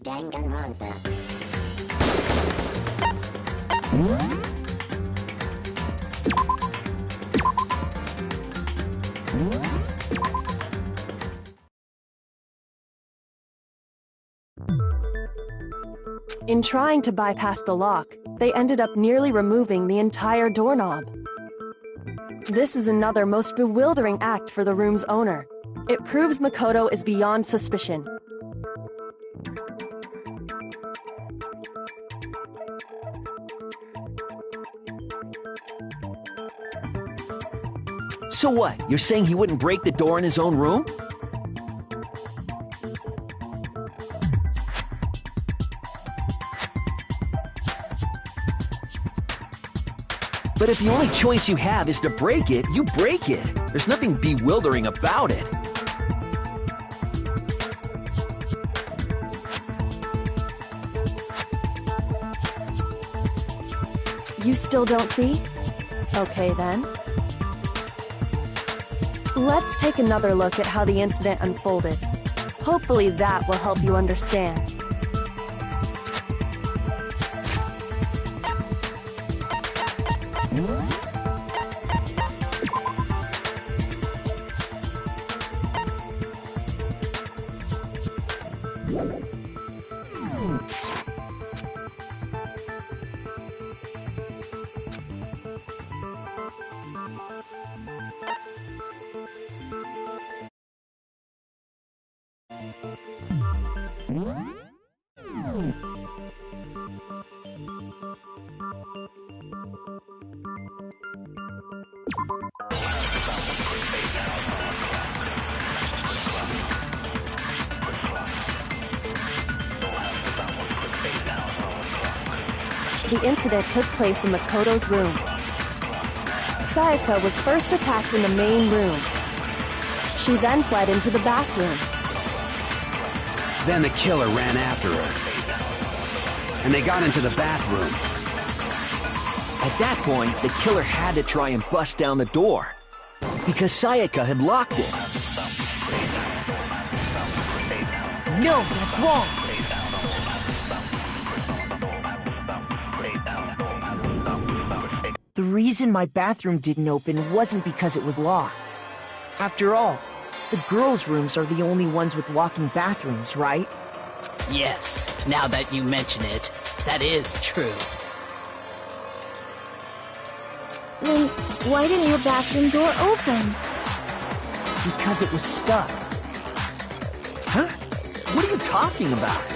Danganronpa. In trying to bypass the lock, they ended up nearly removing the entire doorknob. This is another most bewildering act for the room's owner. It proves Makoto is beyond suspicion. So what? You're saying he wouldn't break the door in his own room? But if the only choice you have is to break it, you break it. There's nothing bewildering about it. You still don't see? Okay then. Let's take another look at how the incident unfolded. Hopefully that will help you understand. The incident took place in Makoto's room. Sayaka was first attacked in the main room. She then fled into the bathroom. Then the killer ran after her. And they got into the bathroom. At that point, the killer had to try and bust down the door, because Sayaka had locked it. No, that's wrong! The reason my bathroom didn't open wasn't because it was locked. After all, the girls' rooms are the only ones with walking bathrooms, right? Yes, now that you mention it, that is true. Then why didn't your bathroom door open? Because it was stuck. Huh? What are you talking about?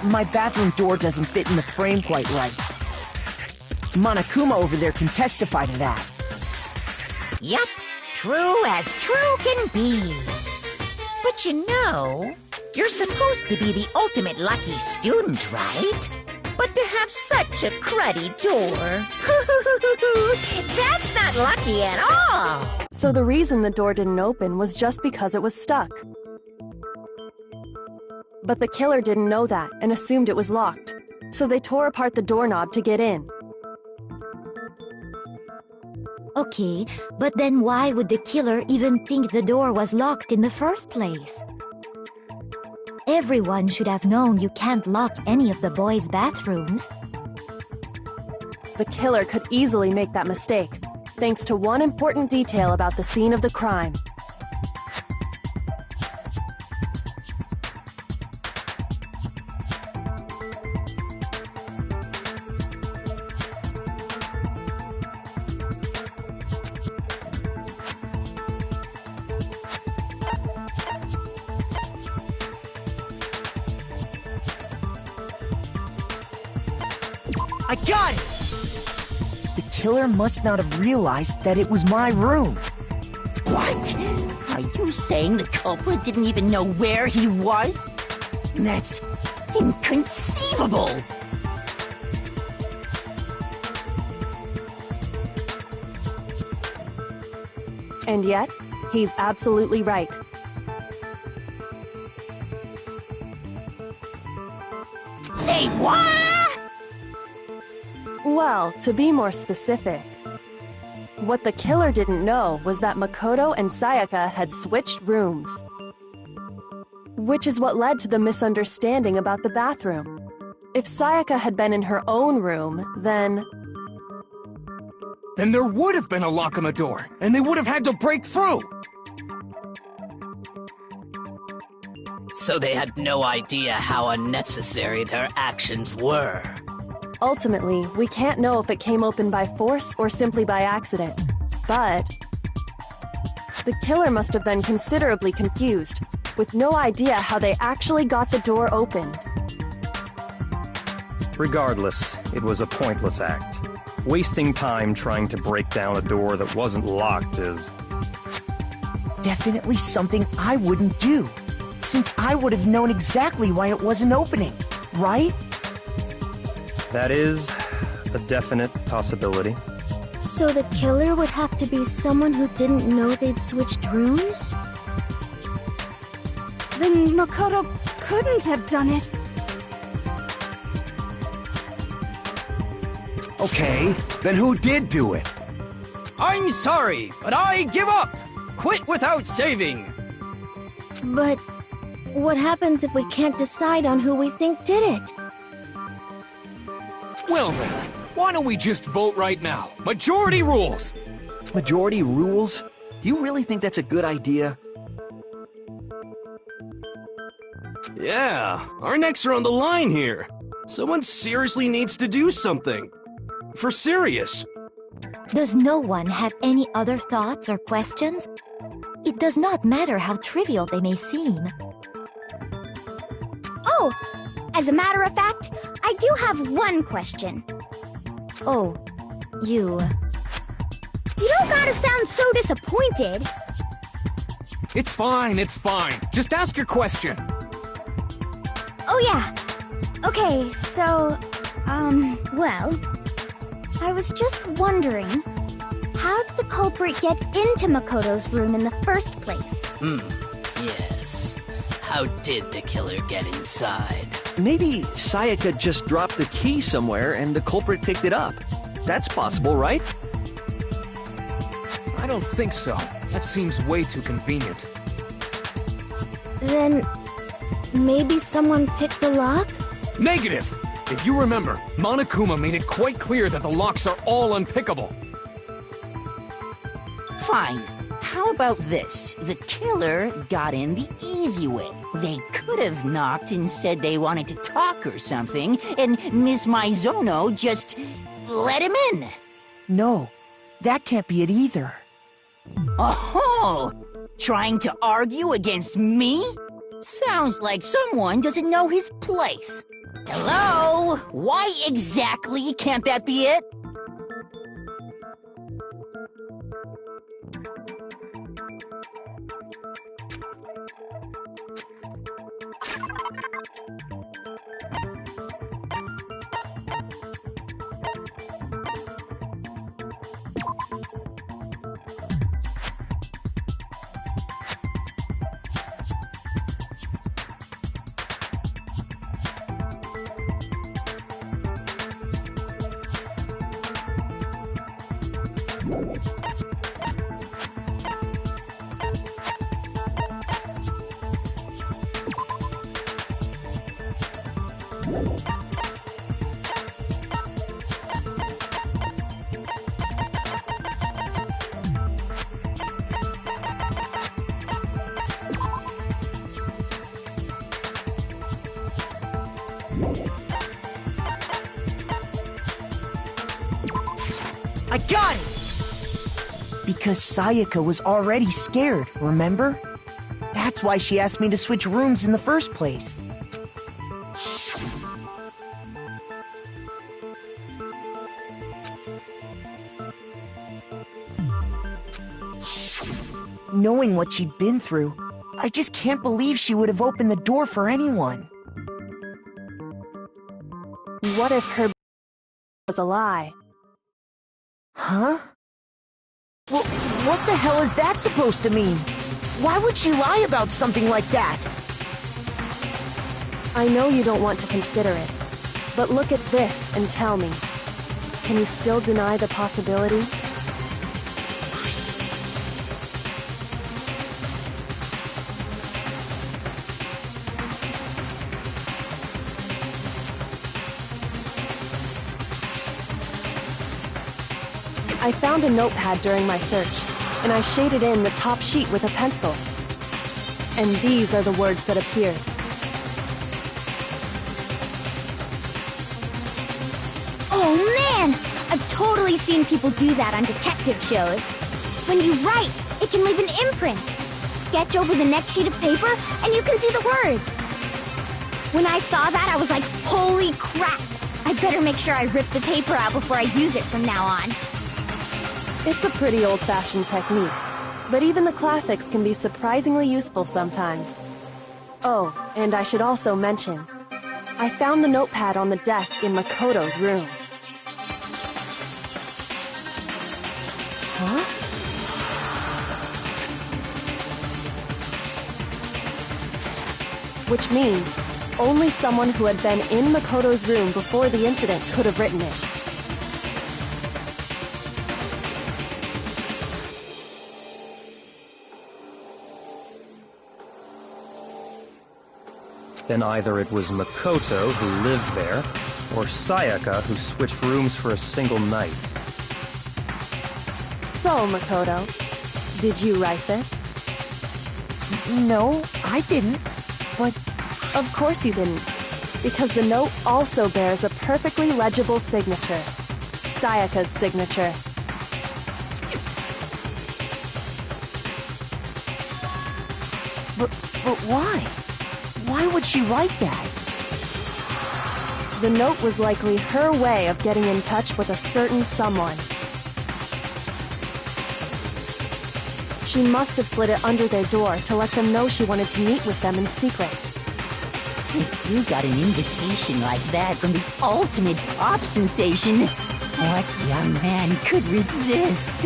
My bathroom door doesn't fit in the frame quite right. Monokuma over there can testify to that. Yup, true as true can be. But you know, you're supposed to be the ultimate lucky student, right? But to have such a cruddy door, that's not lucky at all. So the reason the door didn't open was just because it was stuck. But the killer didn't know that and assumed it was locked, so they tore apart the doorknob to get in. Okay, but then why would the killer even think the door was locked in the first place? Everyone should have known you can't lock any of the boys' bathrooms. The killer could easily make that mistake, thanks to one important detail about the scene of the crime. I got it! The killer must not have realized that it was my room. What? Are you saying the culprit didn't even know where he was? That's inconceivable! And yet, he's absolutely right. Say what? Well, to be more specific, what the killer didn't know was that Makoto and Sayaka had switched rooms. which is what led to the misunderstanding about the bathroom. If Sayaka had been in her own room, then Then there would have been a lock on the door, and they would have had to break through! So they had no idea how unnecessary their actions were. ultimately, we can't know if it came open by force or simply by accident. But the killer must have been considerably confused, with no idea how they actually got the door opened. Regardless, it was a pointless act. Wasting time trying to break down a door that wasn't locked is... definitely something I wouldn't do, since I would have known exactly why it wasn't opening, right? That is a definite possibility. So the killer would have to be someone who didn't know they'd switched rooms? Then Makoto couldn't have done it. Okay, then who did do it? I'm sorry, but I give up! Quit without saving! But what happens if we can't decide on who we think did it? Well then, why don't we just vote right now? Majority rules! Majority rules? Do you really think that's a good idea? Yeah, our necks are on the line here. Someone seriously needs to do something. For serious. Does no one have any other thoughts or questions? It does not matter how trivial they may seem. Oh, as a matter of fact, I do have one question. Oh, you... You don't gotta sound so disappointed. It's fine, it's fine. Just ask your question. Oh yeah. Okay, so, well, I was just wondering, how did the culprit get into Makoto's room in the first place? Yes. How did the killer get inside? Maybe Sayaka just dropped the key somewhere and the culprit picked it up. That's possible, right? I don't think so. That seems way too convenient. Then... maybe someone picked the lock? Negative! If you remember, Monokuma made it quite clear that the locks are all unpickable. Fine. How about this? The killer got in the easy way. They could have knocked and said they wanted to talk or something, and Miss Maizono just let him in. No, that can't be it either. Oh, trying to argue against me? Sounds like someone doesn't know his place. Hello? Why exactly can't that be it? I got it! Because Sayaka was already scared, remember? That's why she asked me to switch rooms in the first place. Knowing what she'd been through, I just can't believe she would have opened the door for anyone. What if her was a lie? Huh? Well, what the hell is that supposed to mean? Why would she lie about something like that? I know you don't want to consider it, but look at this and tell me. Can you still deny the possibility? I found a notepad during my search, and I shaded in the top sheet with a pencil. And these are the words that appeared. Oh man! I've totally seen people do that on detective shows. When you write, it can leave an imprint. Sketch over the next sheet of paper, and you can see the words. When I saw that, I was like, holy crap! I better make sure I rip the paper out before I use it from now on. It's a pretty old-fashioned technique, but even the classics can be surprisingly useful sometimes. Oh, and I should also mention, I found the notepad on the desk in Makoto's room. Huh? Which means, only someone who had been in Makoto's room before the incident could have written it. Then either it was Makoto who lived there, or Sayaka who switched rooms for a single night. So, Makoto, did you write this? No, I didn't. But of course you didn't, because the note also bears a perfectly legible signature. Sayaka's signature. But why? Why would she write that? The note was likely her way of getting in touch with a certain someone. She must have slid it under their door to let them know she wanted to meet with them in secret. If you got an invitation like that from the ultimate pop sensation, what young man could resist?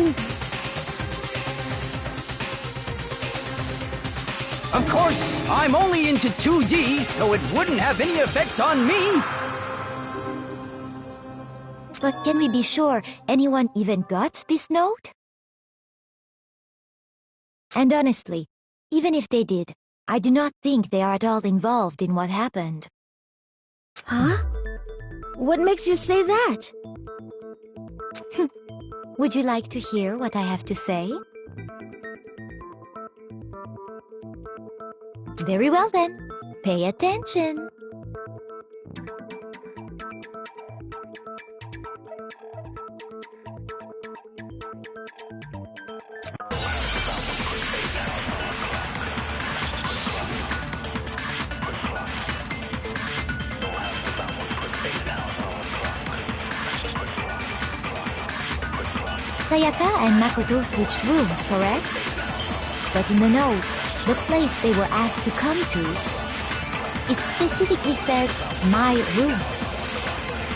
Of course, I'm only into 2D, so it wouldn't have any effect on me. But can we be sure anyone even got this note? And honestly, even if they did, I do not think they are at all involved in what happened. Huh? What makes you say that? Would you like to hear what I have to say? Very well then, pay attention. Sayaka and Makoto switched rooms, correct? But in the note, the place they were asked to come to, it specifically says, my room.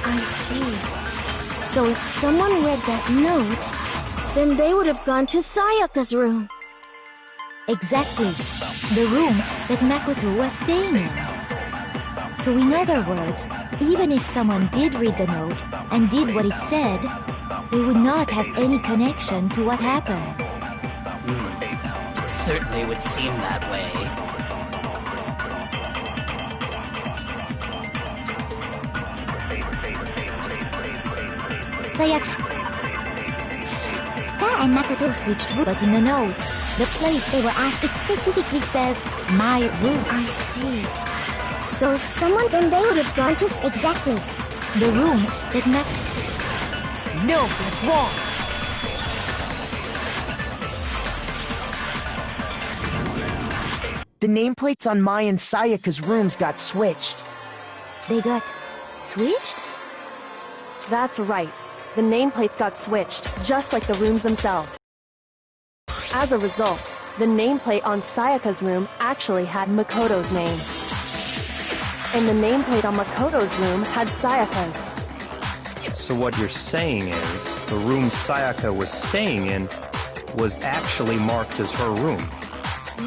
I see. So if someone read that note, then they would have gone to Sayaka's room. Exactly. The room that Makoto was staying in. So in other words, even if someone did read the note and did what it said, they would not have any connection to what happened. It certainly would seem that way. Sayaka and Makoto switched rooms, but in the note, the place they were asked, it specifically says, my room. I see. So if someone, then they would have gone to... Exactly. The room that Makoto... No, that's wrong! The nameplates on Mai and Sayaka's rooms got switched. They got switched? That's right. The nameplates got switched, just like the rooms themselves. As a result, the nameplate on Sayaka's room actually had Makoto's name. And the nameplate on Makoto's room had Sayaka's. So what you're saying is, the room Sayaka was staying in was actually marked as her room.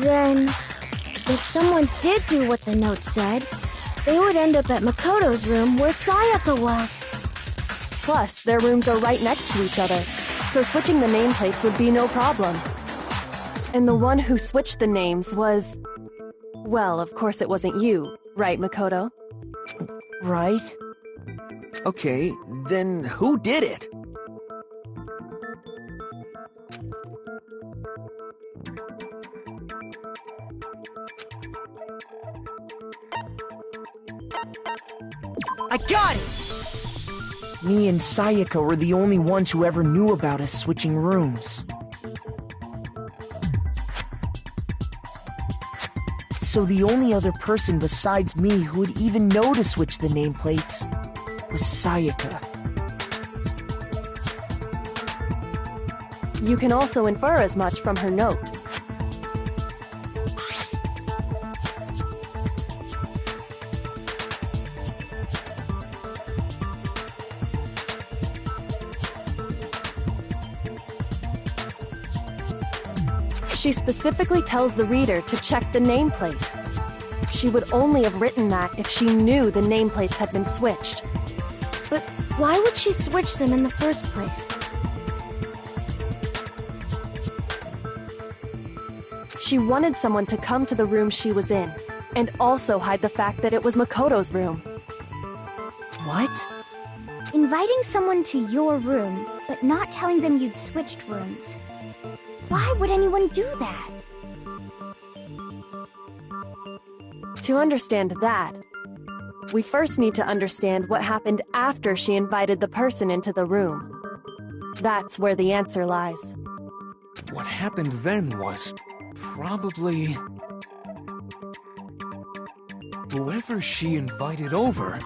Then, if someone did do what the note said, they would end up at Makoto's room where Sayaka was. Plus, their rooms are right next to each other, so switching the nameplates would be no problem. And the one who switched the names was... Well, of course it wasn't you, right, Makoto? Right? Okay, then who did it? I got it! Me and Sayaka were the only ones who ever knew about us switching rooms. So the only other person besides me who would even know to switch the nameplates was Sayaka. You can also infer as much from her note. She specifically tells the reader to check the nameplate. She would only have written that if she knew the nameplates had been switched. But why would she switch them in the first place? She wanted someone to come to the room she was in, and also hide the fact that it was Makoto's room. What? Inviting someone to your room, but not telling them you'd switched rooms. Why would anyone do that? To understand that, we first need to understand what happened after she invited the person into the room. That's where the answer lies. What happened then was probably... whoever she invited over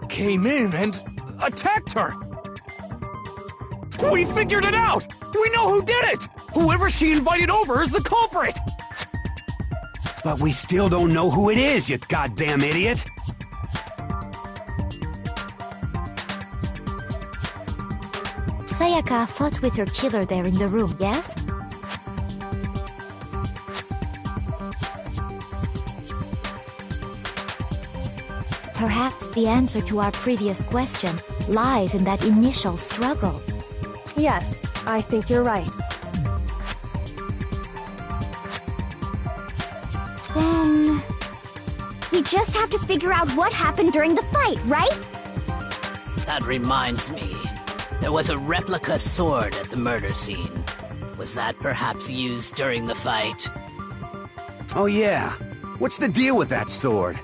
came in and attacked her! We figured it out! We know who did it! Whoever she invited over is the culprit! But we still don't know who it is, you goddamn idiot! Sayaka fought with her killer there in the room, yes? Perhaps the answer to our previous question lies in that initial struggle. Yes, I think you're right. Then... we just have to figure out what happened during the fight, right? That reminds me. There was a replica sword at the murder scene. Was that perhaps used during the fight? Oh yeah. What's the deal with that sword?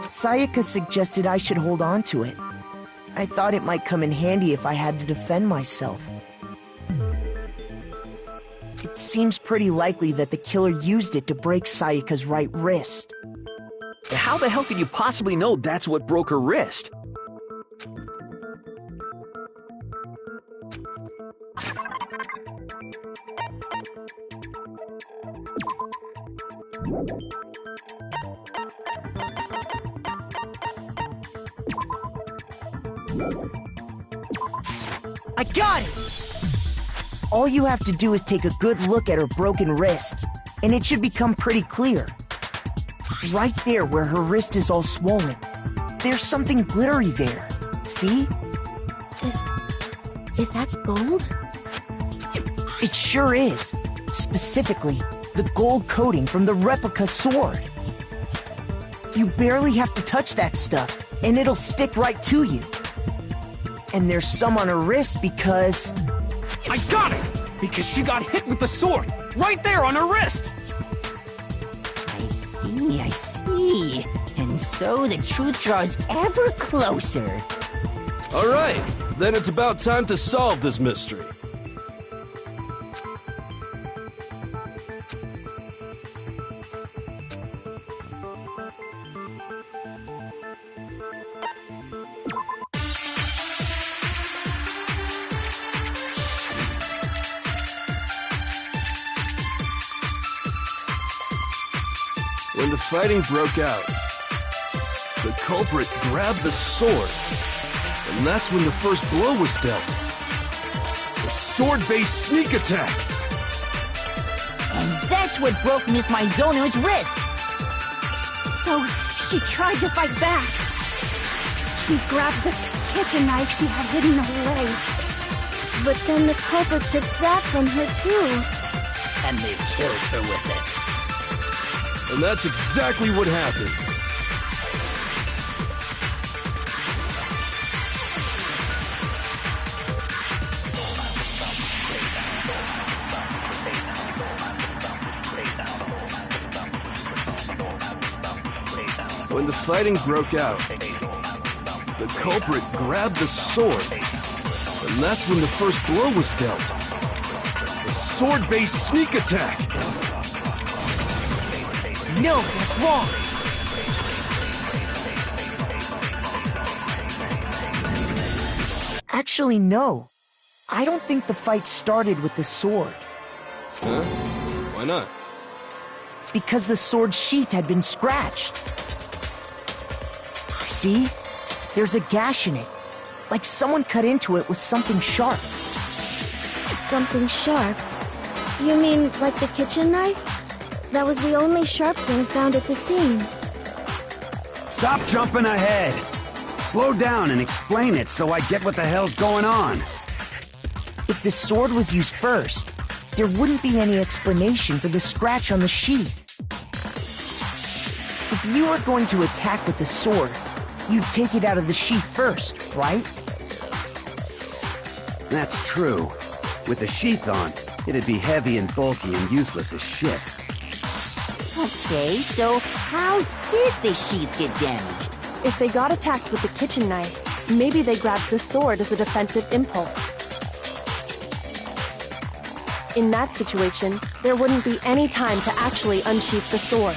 Sayaka suggested I should hold on to it. I thought it might come in handy if I had to defend myself. It seems pretty likely that the killer used it to break Sayaka's right wrist. How the hell could you possibly know that's what broke her wrist? I got it! All you have to do is take a good look at her broken wrist, and it should become pretty clear. Right there where her wrist is all swollen, there's something glittery there. See? Is that gold? It sure is. Specifically, the gold coating from the replica sword. You barely have to touch that stuff, and it'll stick right to you. And there's some on her wrist because... I got it! Because she got hit with the sword! Right there on her wrist! I see. And so the truth draws ever closer. All right, then it's about time to solve this mystery. When the fighting broke out, the culprit grabbed the sword, and that's when the first blow was dealt. A sword-based sneak attack! And that's what broke Miss Mizono's wrist! So, she tried to fight back. She grabbed the kitchen knife she had hidden away. But then the culprit took that from her too. And they killed her with it. And that's exactly what happened. When the fighting broke out, the culprit grabbed the sword, and that's when the first blow was dealt. A sword-based sneak attack! No, that's wrong! Actually, no. I don't think the fight started with the sword. Huh? Why not? Because the sword's sheath had been scratched. See? There's a gash in it. Like someone cut into it with something sharp. Something sharp? You mean like the kitchen knife? That was the only sharp thing found at the scene. Stop jumping ahead! Slow down and explain it so I get what the hell's going on. If the sword was used first, there wouldn't be any explanation for the scratch on the sheath. If you were going to attack with the sword, you'd take it out of the sheath first, right? That's true. With the sheath on, it'd be heavy and bulky and useless as shit. Okay, so how did the sheath get damaged? If they got attacked with the kitchen knife, maybe they grabbed the sword as a defensive impulse. In that situation, there wouldn't be any time to actually unsheath the sword.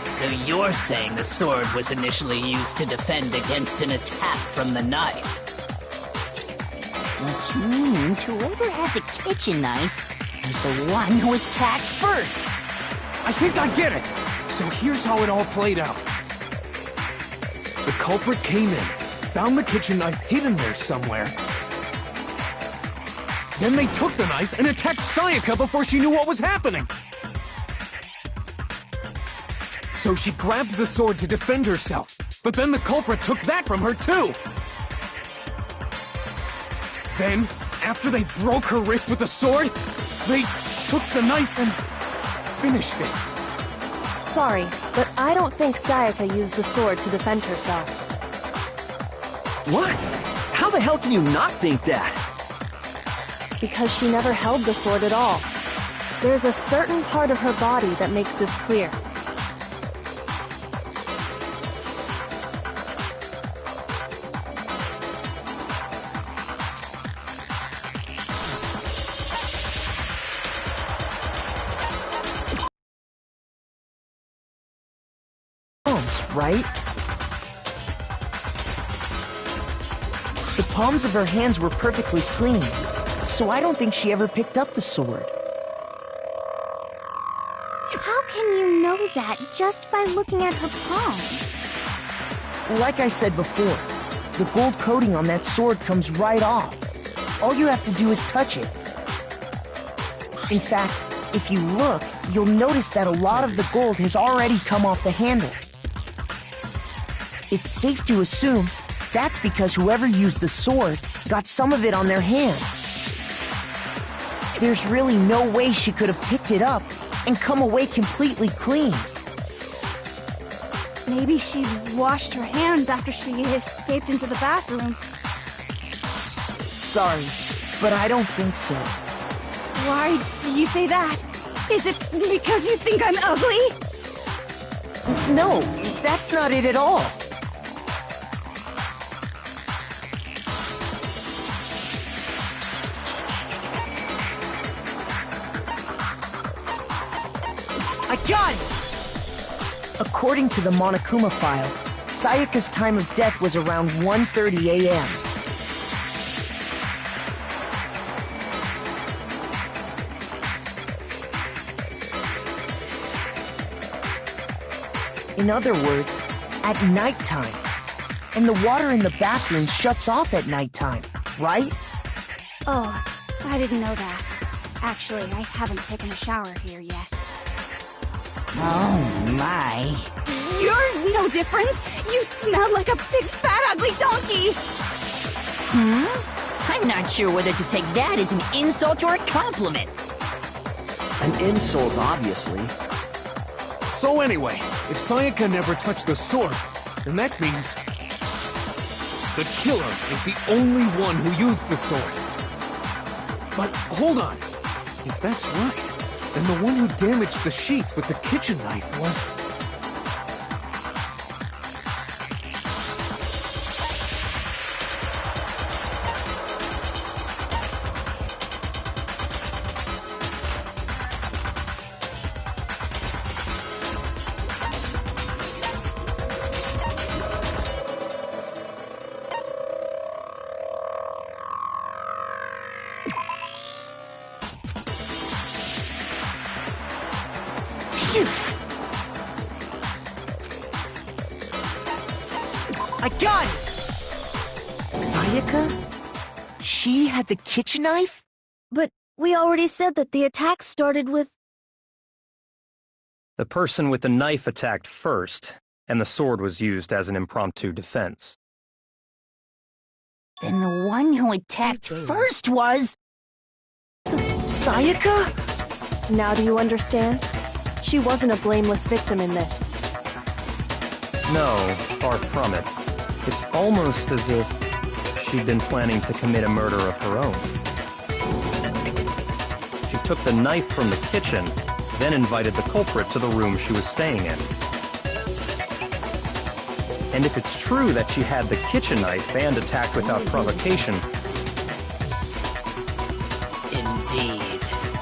So you're saying the sword was initially used to defend against an attack from the knife? Which means whoever had the kitchen knife was the one who attacked first. I think I get it! So here's how it all played out. The culprit came in, found the kitchen knife hidden there somewhere. Then they took the knife and attacked Sayaka before she knew what was happening. So she grabbed the sword to defend herself, but then the culprit took that from her too. Then, after they broke her wrist with the sword, they took the knife and finished it. Sorry, but I don't think Sayaka used the sword to defend herself. What? How the hell can you not think that? Because she never held the sword at all. There's a certain part of her body that makes this clear. Right? The palms of her hands were perfectly clean, so I don't think she ever picked up the sword. How can you know that just by looking at her palms? Like I said before, the gold coating on that sword comes right off. All you have to do is touch it. In fact, if you look, you'll notice that a lot of the gold has already come off the handle. It's safe to assume that's because whoever used the sword got some of it on their hands. There's really no way she could have picked it up and come away completely clean. Maybe she washed her hands after she escaped into the bathroom. Sorry, but I don't think so. Why do you say that? Is it because you think I'm ugly? No, that's not it at all. I got it! According to the Monokuma file, Sayaka's time of death was around 1:30 a.m. In other words, at nighttime. And the water in the bathroom shuts off at nighttime, right? Oh, I didn't know that. Actually, I haven't taken a shower here yet. Oh my. You're no different! You smell like a big fat ugly donkey! I'm not sure whether to take that as an insult or a compliment. An insult, obviously. So anyway, if Sayaka never touched the sword, then that means the killer is the only one who used the sword. But hold on. If that's right, then the one who damaged the sheath with the kitchen knife was Shoot! I got it! Sayaka? She had the kitchen knife? But we already said that the attack started with... The person with the knife attacked first, and the sword was used as an impromptu defense. Then the one who attacked first was... Sayaka? Now do you understand? She wasn't a blameless victim in this. No, far from it. It's almost as if she'd been planning to commit a murder of her own. She took the knife from the kitchen, then invited the culprit to the room she was staying in. And if it's true that she had the kitchen knife and attacked without provocation... Indeed.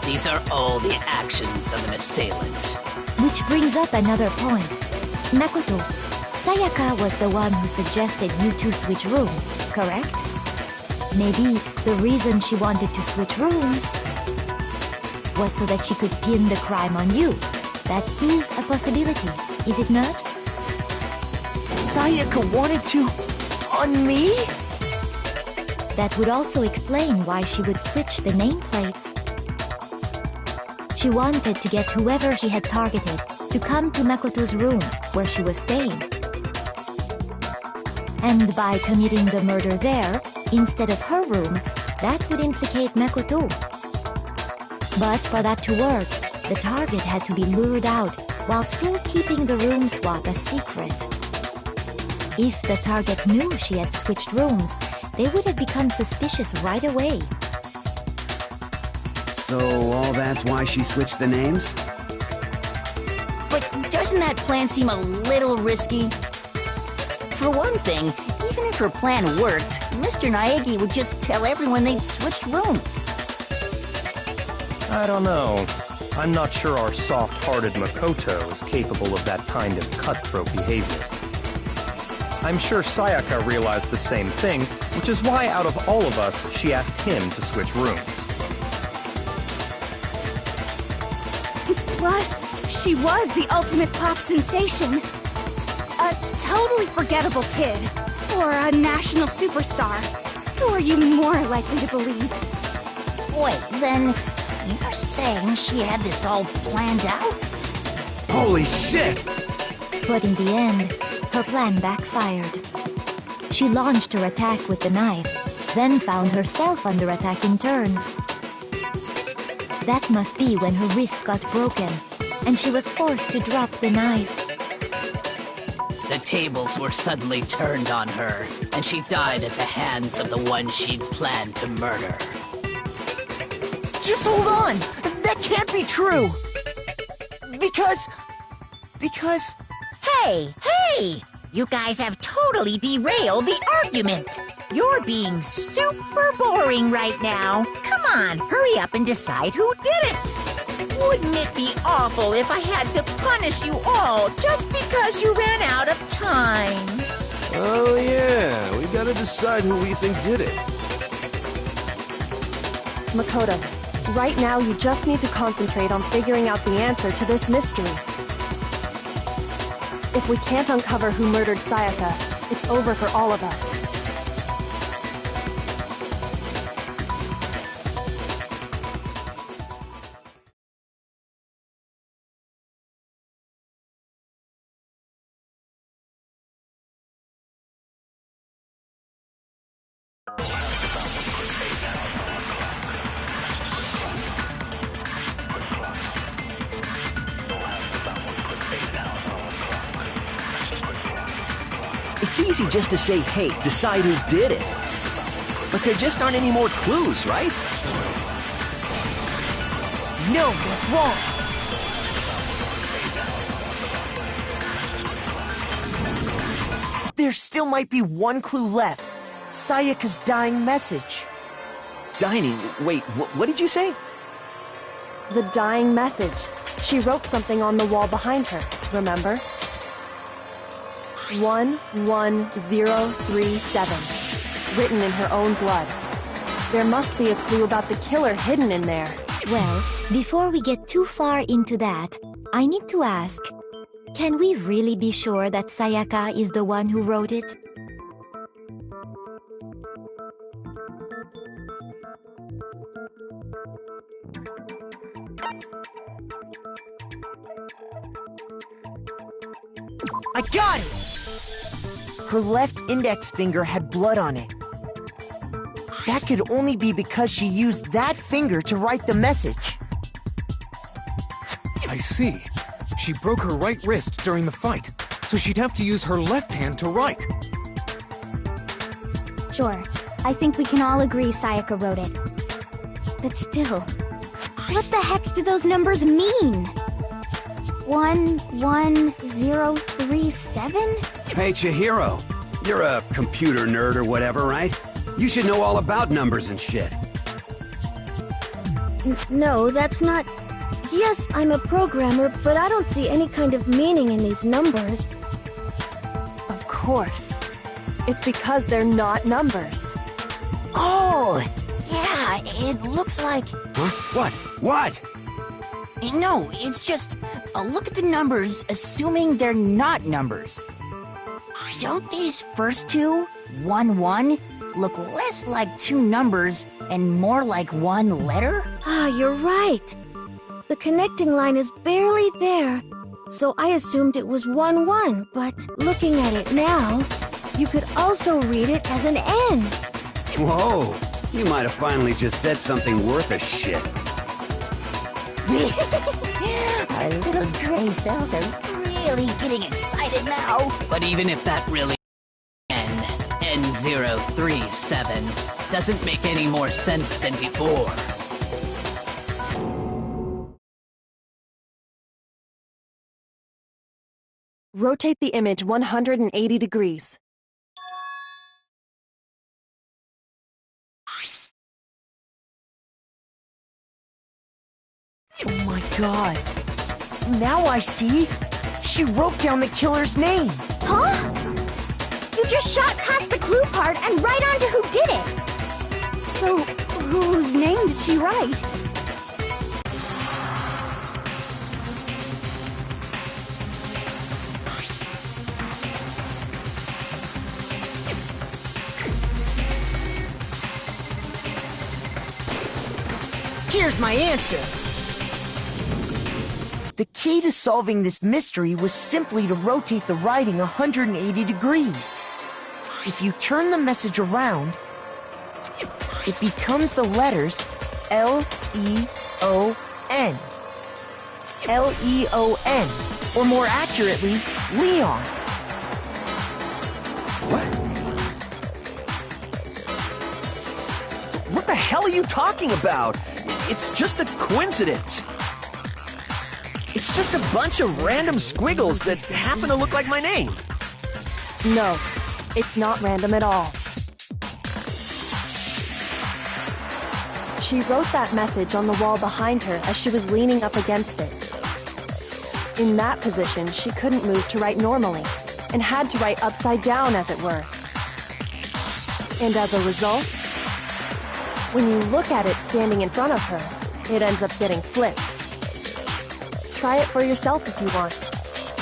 These are all the actions of an assailant. Which brings up another point. Makoto, Sayaka was the one who suggested you two switch rooms, correct? Maybe the reason she wanted to switch rooms was so that she could pin the crime on you. That is a possibility, is it not? Sayaka wanted to... on me? That would also explain why she would switch the nameplates. She wanted to get whoever she had targeted to come to Makoto's room where she was staying. And by committing the murder there, instead of her room, that would implicate Makoto. But for that to work, the target had to be lured out while still keeping the room swap a secret. If the target knew she had switched rooms, they would have become suspicious right away. So all that's why she switched the names? But doesn't that plan seem a little risky? For one thing, even if her plan worked, Mr. Naegi would just tell everyone they'd switched rooms. I don't know. I'm not sure our soft-hearted Makoto is capable of that kind of cutthroat behavior. I'm sure Sayaka realized the same thing, which is why out of all of us, she asked him to switch rooms. Plus, she was the ultimate pop sensation. A totally forgettable kid. Or a national superstar. Who are you more likely to believe? Wait, then you're saying she had this all planned out? Holy shit! But in the end, her plan backfired. She launched her attack with the knife, then found herself under attack in turn. That must be when her wrist got broken, and she was forced to drop the knife. The tables were suddenly turned on her, and she died at the hands of the one she'd planned to murder. Just hold on! That can't be true! Because... Hey! You guys have totally derailed the argument! You're being super boring right now. Come on, hurry up and decide who did it! Wouldn't it be awful if I had to punish you all just because you ran out of time? Oh yeah, we gotta decide who we think did it. Makoto, right now you just need to concentrate on figuring out the answer to this mystery. If we can't uncover who murdered Sayaka, it's over for all of us. It's easy just to say, hey, decide who did it. But there just aren't any more clues, right? No, that's wrong! There still might be one clue left. Sayaka's dying message. Dining? Wait, what did you say? The dying message. She wrote something on the wall behind her, remember? 11037. Written in her own blood. There must be a clue about the killer hidden in there. Well, before we get too far into that, I need to ask, can we really be sure that Sayaka is the one who wrote it? I got it! Her left index finger had blood on it. That could only be because she used that finger to write the message. I see. She broke her right wrist during the fight, so she'd have to use her left hand to write. Sure, I think we can all agree Sayaka wrote it. But still, what the heck do those numbers mean? 11037? Hey, Chihiro. You're a computer nerd or whatever, right? You should know all about numbers and shit. No, that's not... Yes, I'm a programmer, but I don't see any kind of meaning in these numbers. Of course. It's because they're not numbers. Oh, yeah, it looks like... Huh? What? What? No, it's just... look at the numbers, assuming they're not numbers. Don't these first two, 1-1, look less like two numbers and more like one letter? Ah, you're right. The connecting line is barely there, so I assumed it was 1-1, but looking at it now, you could also read it as an N. Whoa, you might have finally just said something worth a shit. Our little gray cells are really getting excited now. But even if that really N037 doesn't make any more sense than before. Rotate the image 180 degrees. Oh my god. Now I see. She wrote down the killer's name. Huh? You just shot past the clue part and right on to who did it. So, whose name did she write? Here's my answer. The key to solving this mystery was simply to rotate the writing 180 degrees. If you turn the message around, it becomes the letters L-E-O-N. L-E-O-N, or more accurately, Leon. What the hell are you talking about? It's just a coincidence. It's just a bunch of random squiggles that happen to look like my name. No, it's not random at all. She wrote that message on the wall behind her as she was leaning up against it. In that position, she couldn't move to write normally, and had to write upside down, as it were. And as a result, when you look at it standing in front of her, it ends up getting flipped. Try it for yourself if you want.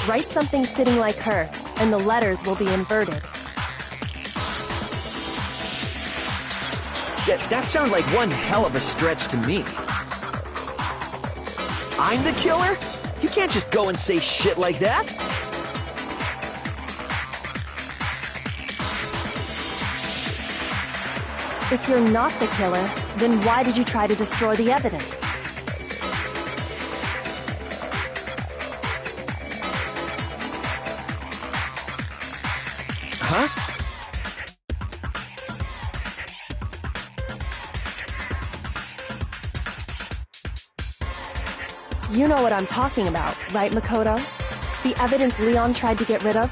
Write something sitting like her, and the letters will be inverted. That sounds like one hell of a stretch to me. I'm the killer? You can't just go and say shit like that. If you're not the killer, then why did you try to destroy the evidence? Huh? You know what I'm talking about, right, Makoto? The evidence Leon tried to get rid of?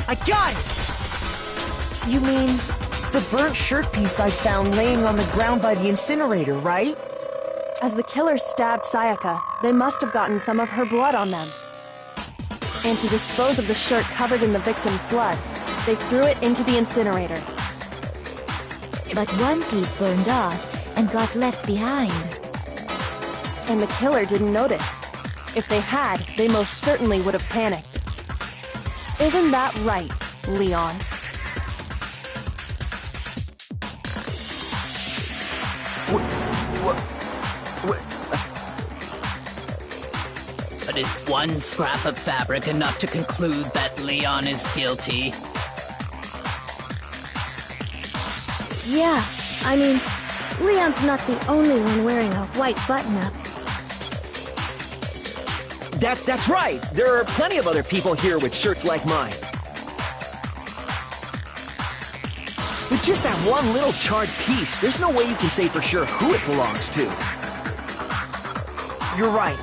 I got it! You mean the burnt shirt piece I found laying on the ground by the incinerator, right? As the killer stabbed Sayaka, they must have gotten some of her blood on them. And to dispose of the shirt covered in the victim's blood, they threw it into the incinerator. But one piece burned off and got left behind. And the killer didn't notice. If they had, they most certainly would have panicked. Isn't that right, Leon? But is one scrap of fabric enough to conclude that Leon is guilty? Yeah, I mean, Leon's not the only one wearing a white button-up. That's right. There are plenty of other people here with shirts like mine. With just that one little charred piece, there's no way you can say for sure who it belongs to. You're right.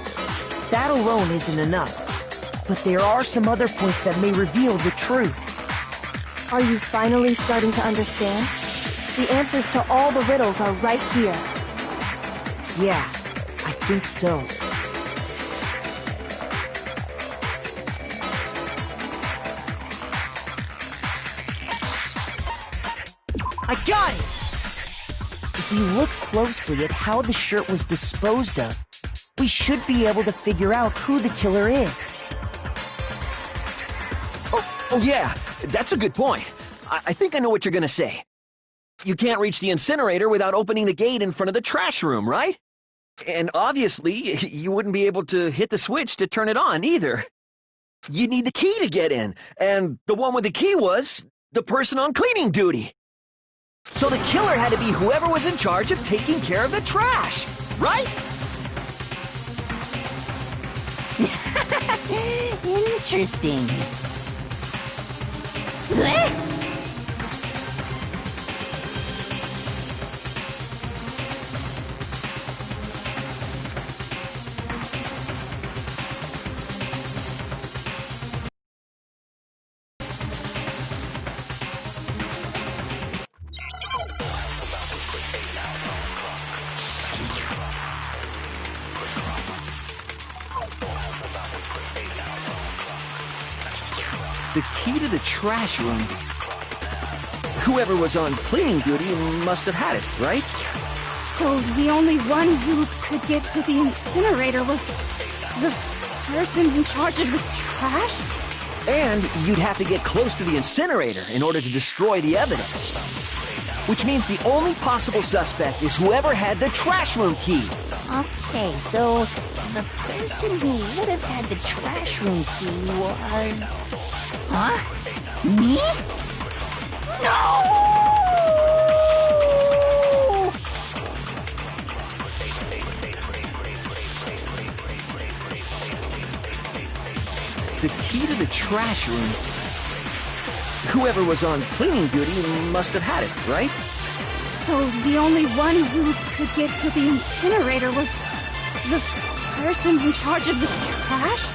That alone isn't enough. But there are some other points that may reveal the truth. Are you finally starting to understand? The answers to all the riddles are right here. Yeah, I think so. I got it! If we look closely at how the shirt was disposed of, we should be able to figure out who the killer is. Oh yeah, that's a good point. I think I know what you're gonna say. You can't reach the incinerator without opening the gate in front of the trash room, right? And obviously, you wouldn't be able to hit the switch to turn it on either. You'd need the key to get in, and the one with the key was the person on cleaning duty. So the killer had to be whoever was in charge of taking care of the trash, right? Interesting. The key to the trash room. Whoever was on cleaning duty must have had it, right? So the only one who could get to the incinerator was the person in charge of the trash? And you'd have to get close to the incinerator in order to destroy the evidence. Which means the only possible suspect is whoever had the trash room key. Okay, so the person who would have had the trash room key was... Huh? Me? No! The key to the trash room. Whoever was on cleaning duty must have had it, right? So the only one who could get to the incinerator was the person in charge of the trash?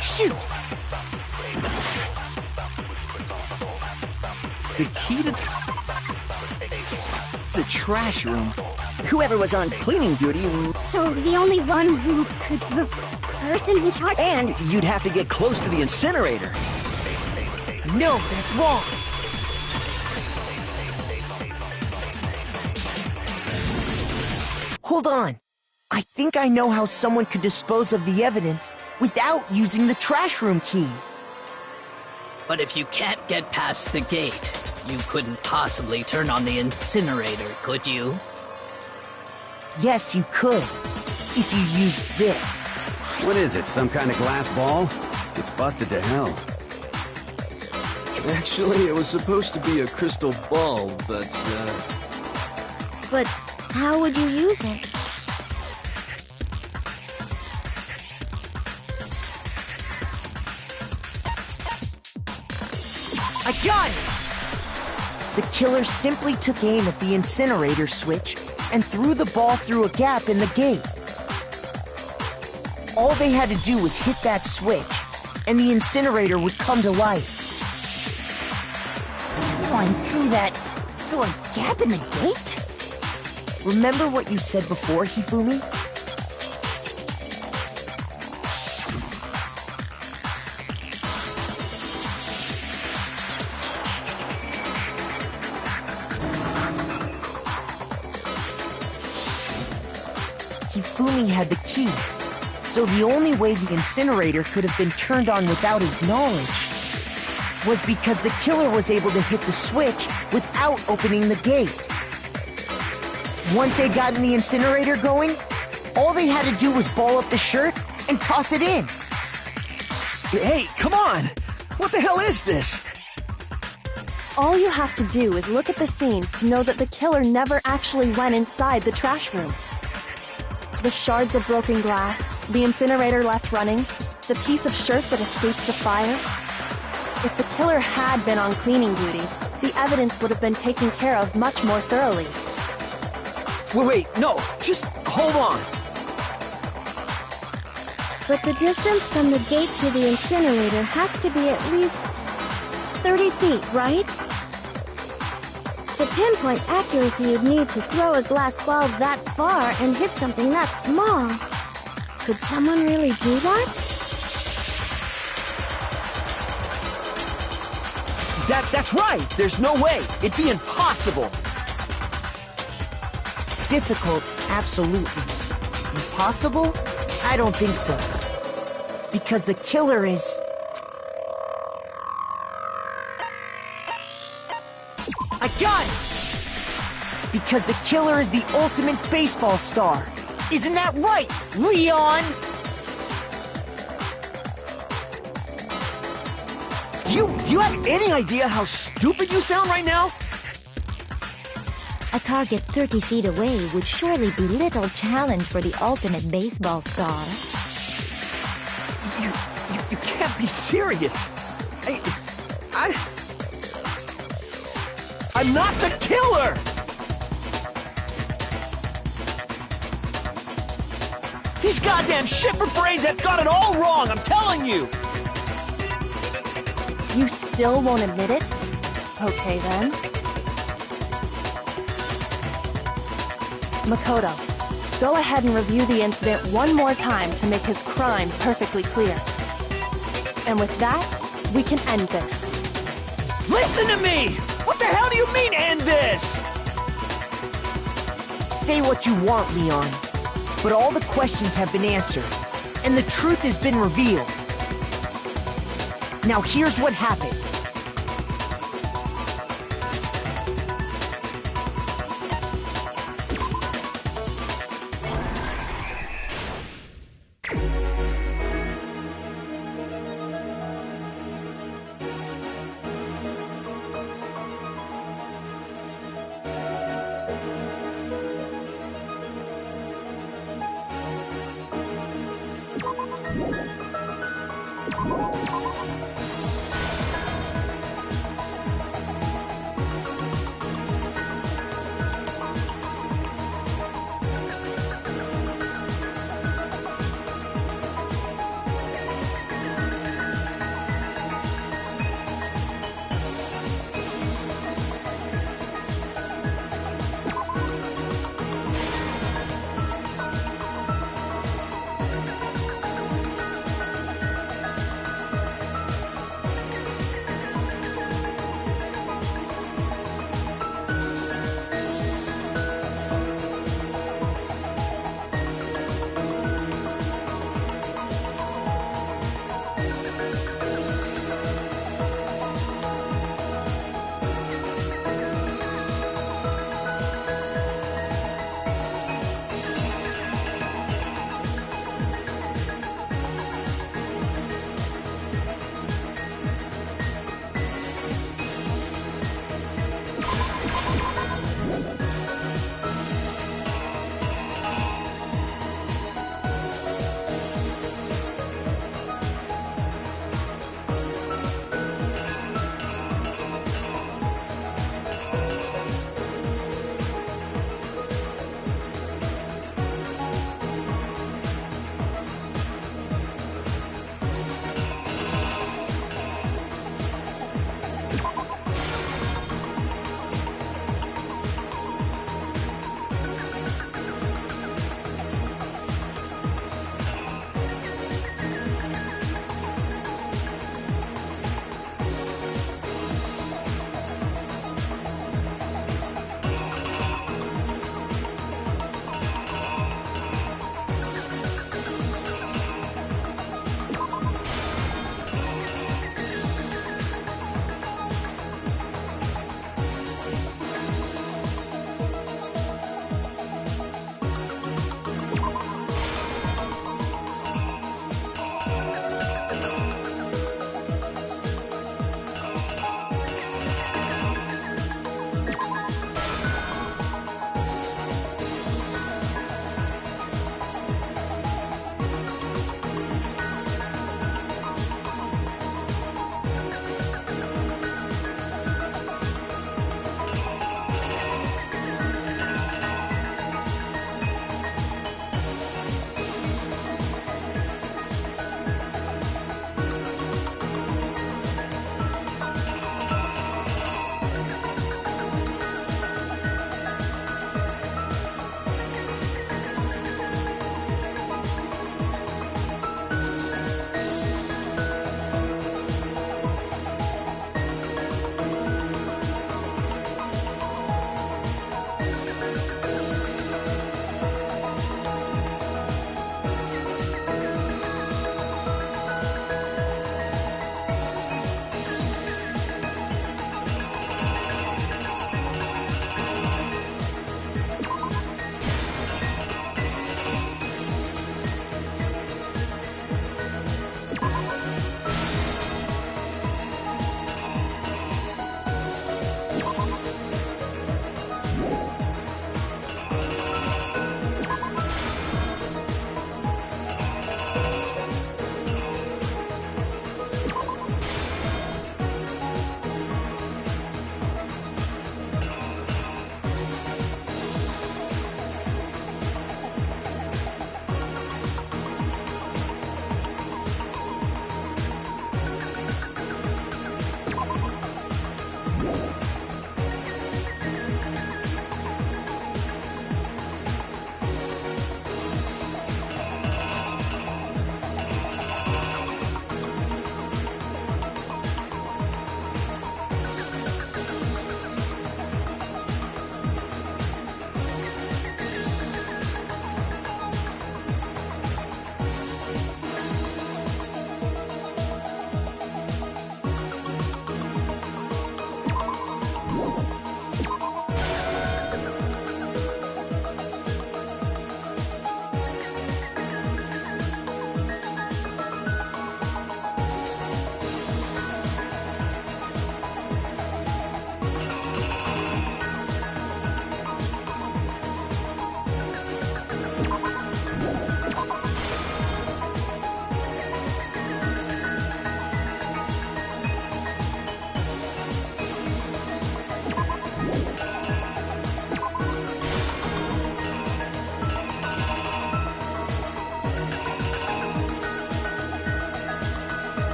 Shoot! The key to the trash room. Whoever was on cleaning duty... So the only one who could... the person in charge... And you'd have to get close to the incinerator. No, that's wrong. Hold on. I think I know how someone could dispose of the evidence without using the trash room key. But if you can't get past the gate, you couldn't possibly turn on the incinerator, could you? Yes, you could. If you used this. What is it, some kind of glass ball? It's busted to hell. Actually, it was supposed to be a crystal ball, but, But how would you use it? I got it! The killer simply took aim at the incinerator switch and threw the ball through a gap in the gate. All they had to do was hit that switch, and the incinerator would come to life. Someone threw a gap in the gate? Remember what you said before, Hifumi? Hifumi had the key, so the only way the incinerator could have been turned on without his knowledge was because the killer was able to hit the switch without opening the gate. Once they'd gotten the incinerator going, all they had to do was ball up the shirt and toss it in. Hey, come on! What the hell is this? All you have to do is look at the scene to know that the killer never actually went inside the trash room. The shards of broken glass, the incinerator left running, the piece of shirt that escaped the fire. If the killer had been on cleaning duty, the evidence would have been taken care of much more thoroughly. Wait, no, just hold on. But the distance from the gate to the incinerator has to be at least 30 feet, right? The pinpoint accuracy you'd need to throw a glass ball that far and hit something that small. Could someone really do that? That's right! There's no way! It'd be impossible! Difficult, absolutely. Impossible? I don't think so. Because the killer is... I got it! Because the killer is the ultimate baseball star. Isn't that right, Leon? Do you have any idea how stupid you sound right now? A target 30 feet away would surely be little challenge for the ultimate baseball star. You can't be serious. I'm not the killer! These goddamn shipper brains have got it all wrong, I'm telling you! You still won't admit it? Okay then. Makoto, go ahead and review the incident one more time to make his crime perfectly clear. And with that, we can end this. Listen to me! What the hell do you mean, end this? Say what you want, Leon. But all the questions have been answered, and the truth has been revealed. Now here's what happened.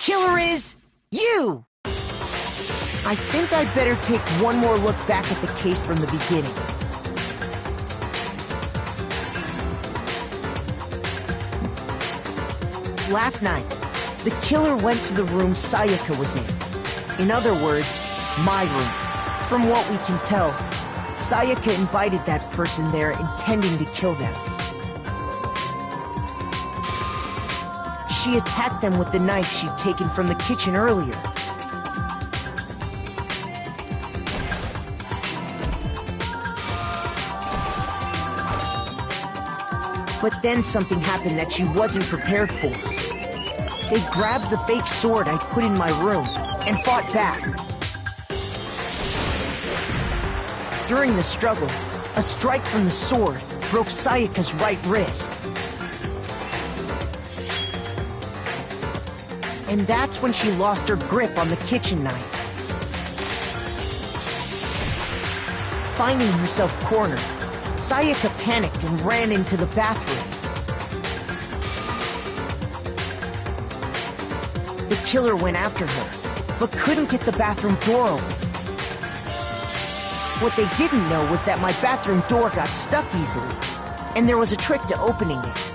killer is you! I think I'd better take one more look back at the case from the beginning. Last night, the killer went to the room Sayaka was in. In other words, my room. From what we can tell, Sayaka invited that person there intending to kill them. She attacked them with the knife she'd taken from the kitchen earlier. But then something happened that she wasn't prepared for. They grabbed the fake sword I put in my room and fought back. During the struggle, a strike from the sword broke Sayaka's right wrist. And that's when she lost her grip on the kitchen knife. Finding herself cornered, Sayaka panicked and ran into the bathroom. The killer went after her, but couldn't get the bathroom door open. What they didn't know was that my bathroom door got stuck easily, and there was a trick to opening it.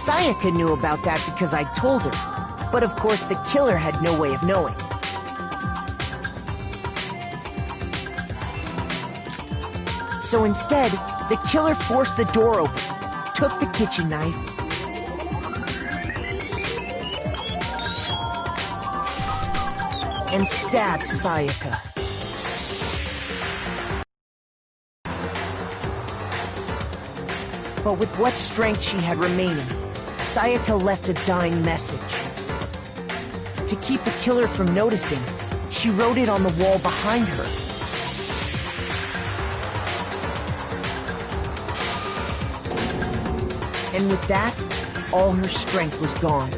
Sayaka knew about that because I told her, but of course the killer had no way of knowing. So instead, the killer forced the door open, took the kitchen knife, and stabbed Sayaka. But with what strength she had remaining, Sayaka left a dying message. To keep the killer from noticing, she wrote it on the wall behind her. And with that, all her strength was gone.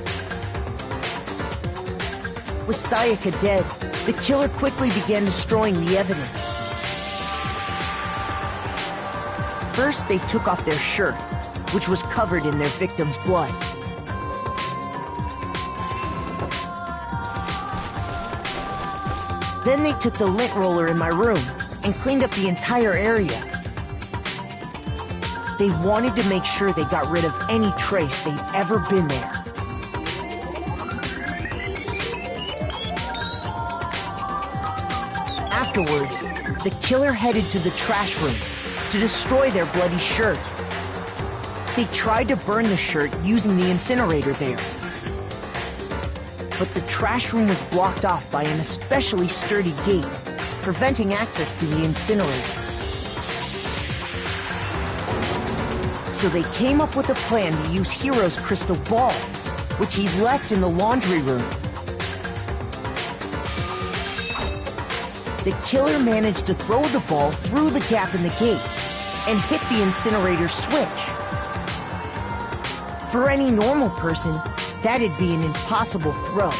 With Sayaka dead, the killer quickly began destroying the evidence. First, they took off their shirt, which was covered in their victim's blood. Then they took the lint roller in my room and cleaned up the entire area. They wanted to make sure they got rid of any trace they'd ever been there. Afterwards, the killer headed to the trash room to destroy their bloody shirt. They tried to burn the shirt using the incinerator there. But the trash room was blocked off by an especially sturdy gate, preventing access to the incinerator. So they came up with a plan to use Hiro's crystal ball, which he left in the laundry room. The killer managed to throw the ball through the gap in the gate and hit the incinerator switch. For any normal person, that'd be an impossible throw,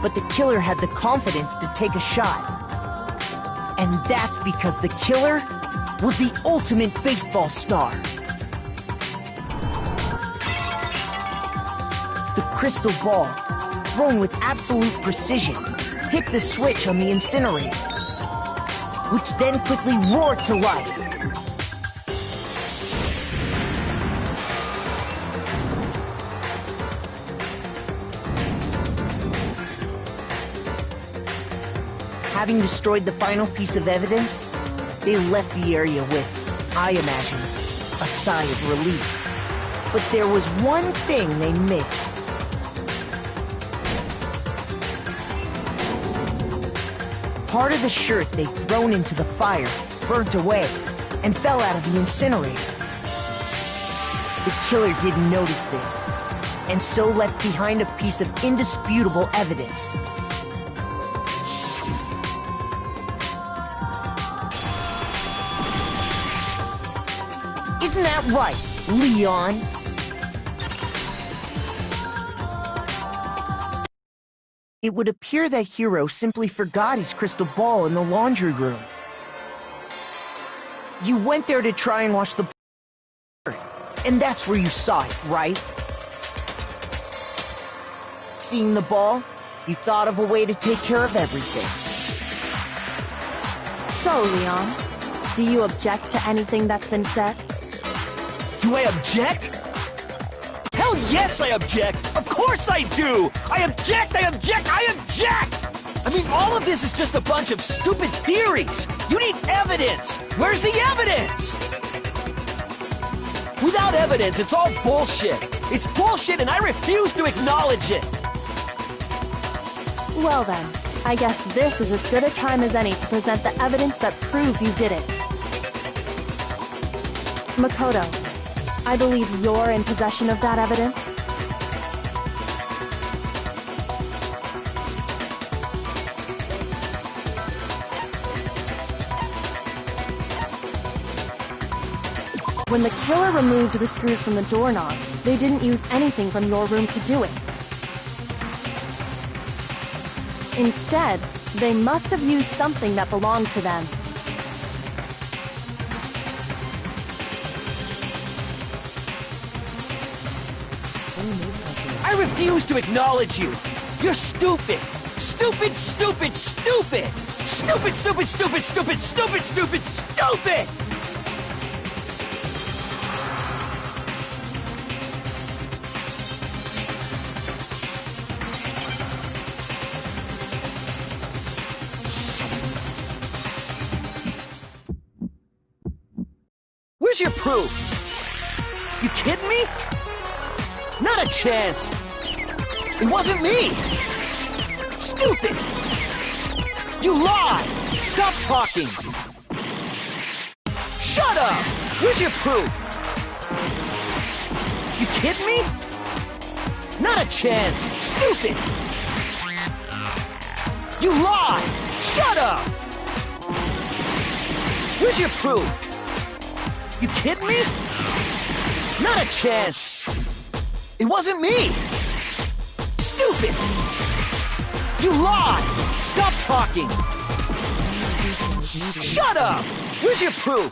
but the killer had the confidence to take a shot. And that's because the killer was the ultimate baseball star. The crystal ball, thrown with absolute precision, hit the switch on the incinerator, which then quickly roared to life. Having destroyed the final piece of evidence, they left the area with, I imagine, a sigh of relief. But there was one thing they missed. Part of the shirt they'd thrown into the fire burnt away and fell out of the incinerator. The killer didn't notice this, and so left behind a piece of indisputable evidence. Isn't that right, Leon? It would appear that Hiro simply forgot his crystal ball in the laundry room. You went there to try and wash the and that's where you saw it, right? Seeing the ball, you thought of a way to take care of everything. So, Leon, do you object to anything that's been said? Do I object? Hell yes, I object! Of course I do! I object! I object! I object! I mean, all of this is just a bunch of stupid theories! You need evidence! Where's the evidence? Without evidence, it's all bullshit! It's bullshit and I refuse to acknowledge it! Well then, I guess this is as good a time as any to present the evidence that proves you did it. Makoto, I believe you're in possession of that evidence. When the killer removed the screws from the doorknob, they didn't use anything from your room to do it. Instead, they must have used something that belonged to them. I refuse to acknowledge you! You're stupid! Stupid, stupid, stupid! Stupid, stupid, stupid, stupid, stupid, stupid, stupid! Where's your proof? You kidding me? Not a chance! It wasn't me! Stupid! You lied! Stop talking! Shut up! Where's your proof? You kidding me? Not a chance! Stupid! You lied! Shut up! Where's your proof? You kidding me? Not a chance! It wasn't me! Stupid! You lied! Stop talking! Shut up! Where's your proof?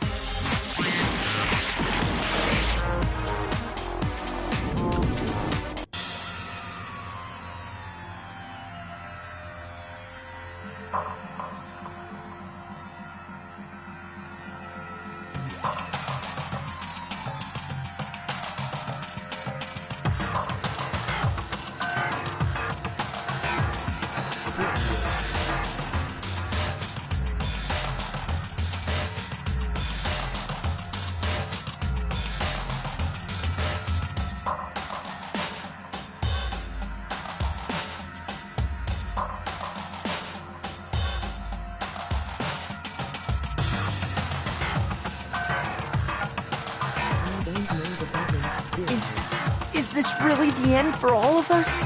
Is this really the end for all of us?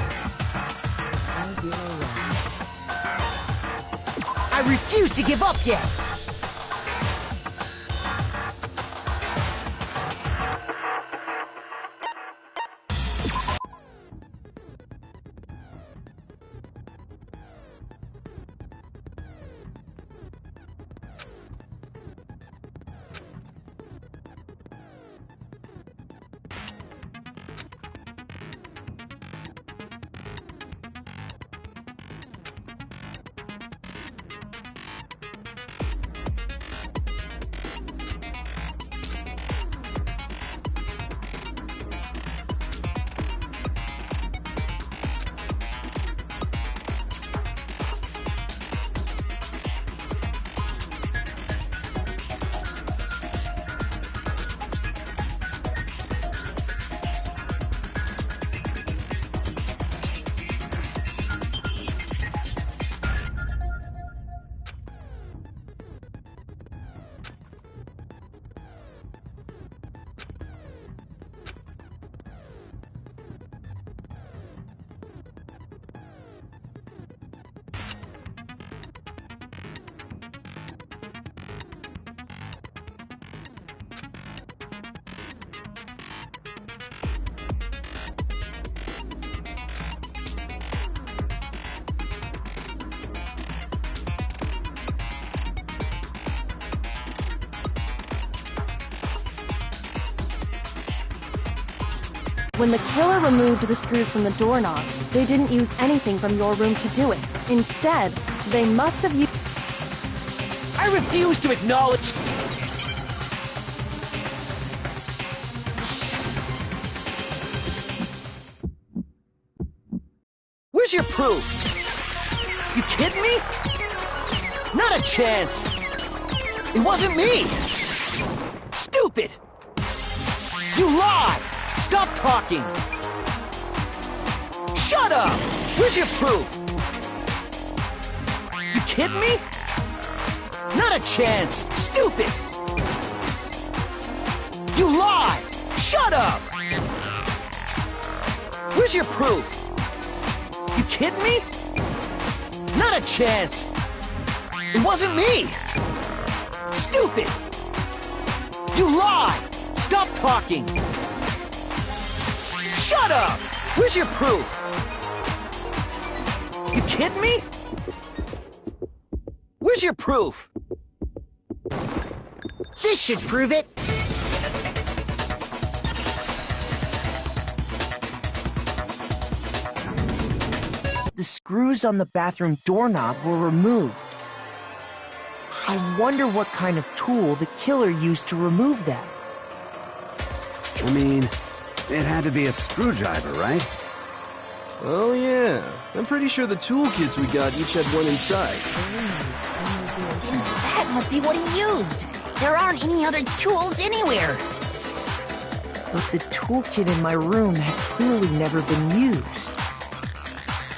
I refuse to give up yet! When the killer removed the screws from the doorknob, they didn't use anything from your room to do it. Instead, they must have used... I refuse to acknowledge... Where's your proof? You kidding me? Not a chance! It wasn't me! Stupid! You lied! Stop talking! Shut up! Where's your proof? You kidding me? Not a chance! Stupid! You lied! Shut up! Where's your proof? You kidding me? Not a chance! It wasn't me! Stupid! You lied! Stop talking! Shut up! Where's your proof? You kidding me? Where's your proof? This should prove it. The screws on the bathroom doorknob were removed. I wonder what kind of tool the killer used to remove them. I mean, it had to be a screwdriver, right? Oh yeah, I'm pretty sure the toolkits we got each had one inside. That must be what he used. There aren't any other tools anywhere. But the toolkit in my room had clearly never been used.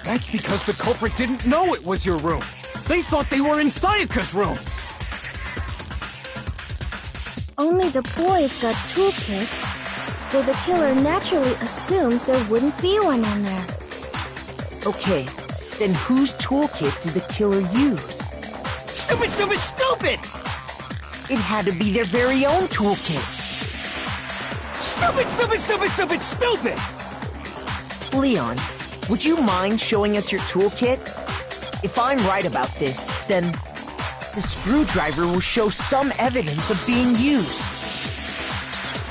That's because the culprit didn't know it was your room. They thought they were in Sayaka's room. Only the boys got toolkits, so the killer naturally assumed there wouldn't be one in there. Okay, then whose toolkit did the killer use? Stupid, stupid, stupid! It had to be their very own toolkit. Stupid, stupid, stupid, stupid, stupid! Leon, would you mind showing us your toolkit? If I'm right about this, then the screwdriver will show some evidence of being used.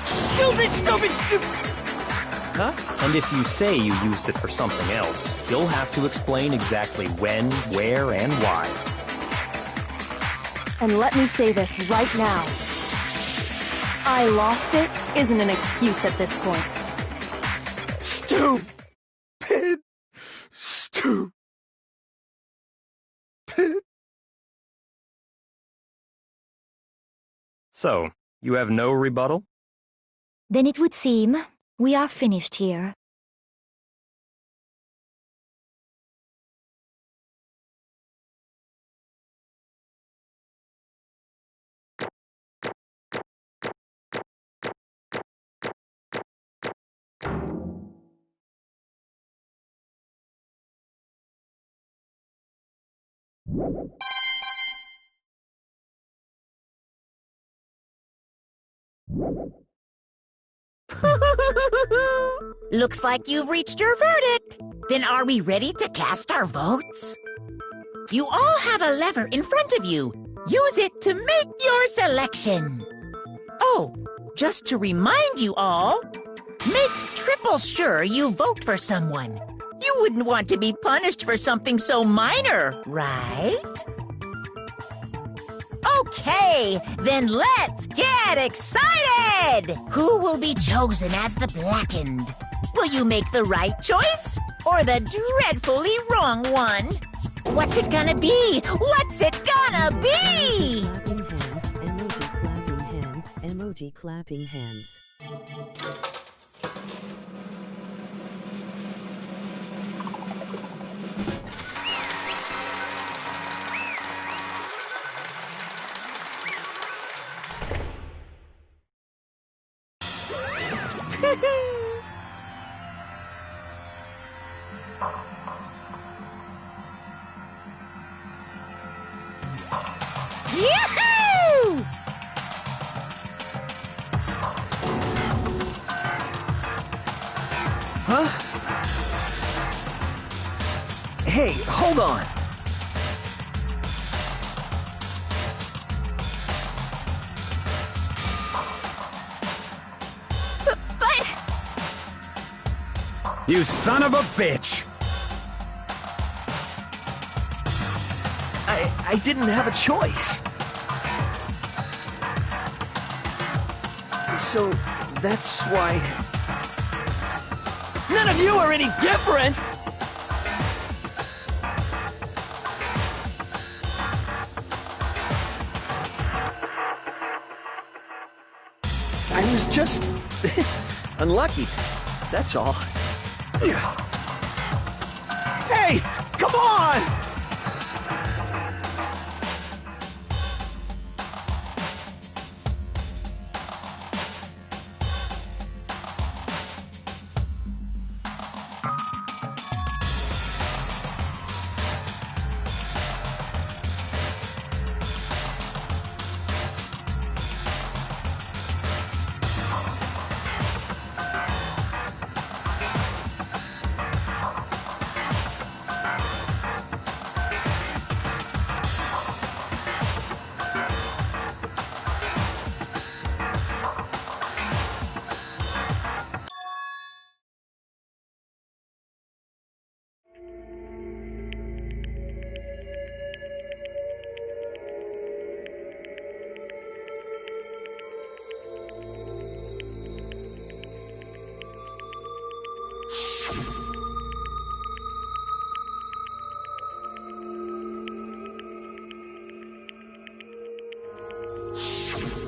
Stupid, stupid, stupid! Huh? And if you say you used it for something else, you'll have to explain exactly when, where, and why. And let me say this right now. I lost it isn't an excuse at this point. Stupid. Stupid. So, you have no rebuttal? Then it would seem we are finished here. Looks like you've reached your verdict. Then are we ready to cast our votes? You all have a lever in front of you. Use it to make your selection. Oh, just to remind you all, make triple sure you vote for someone. You wouldn't want to be punished for something so minor, right? Okay, then let's get excited! Who will be chosen as the Blackened? Will you make the right choice or the dreadfully wrong one? What's it gonna be? What's it gonna be? Emoji clapping hands. Yoo-hoo! Huh? Hey, hold on. You son of a bitch! I didn't have a choice. So, that's why... None of you are any different! I was just... unlucky. That's all. Hey! Come on!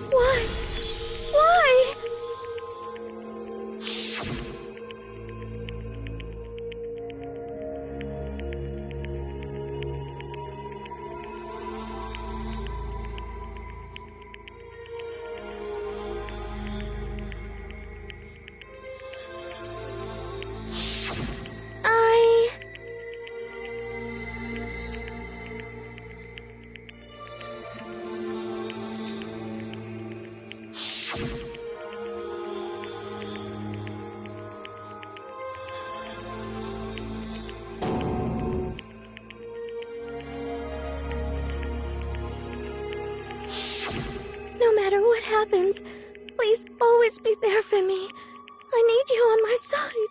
Why? Why? No matter what happens, please always be there for me. I need you on my side.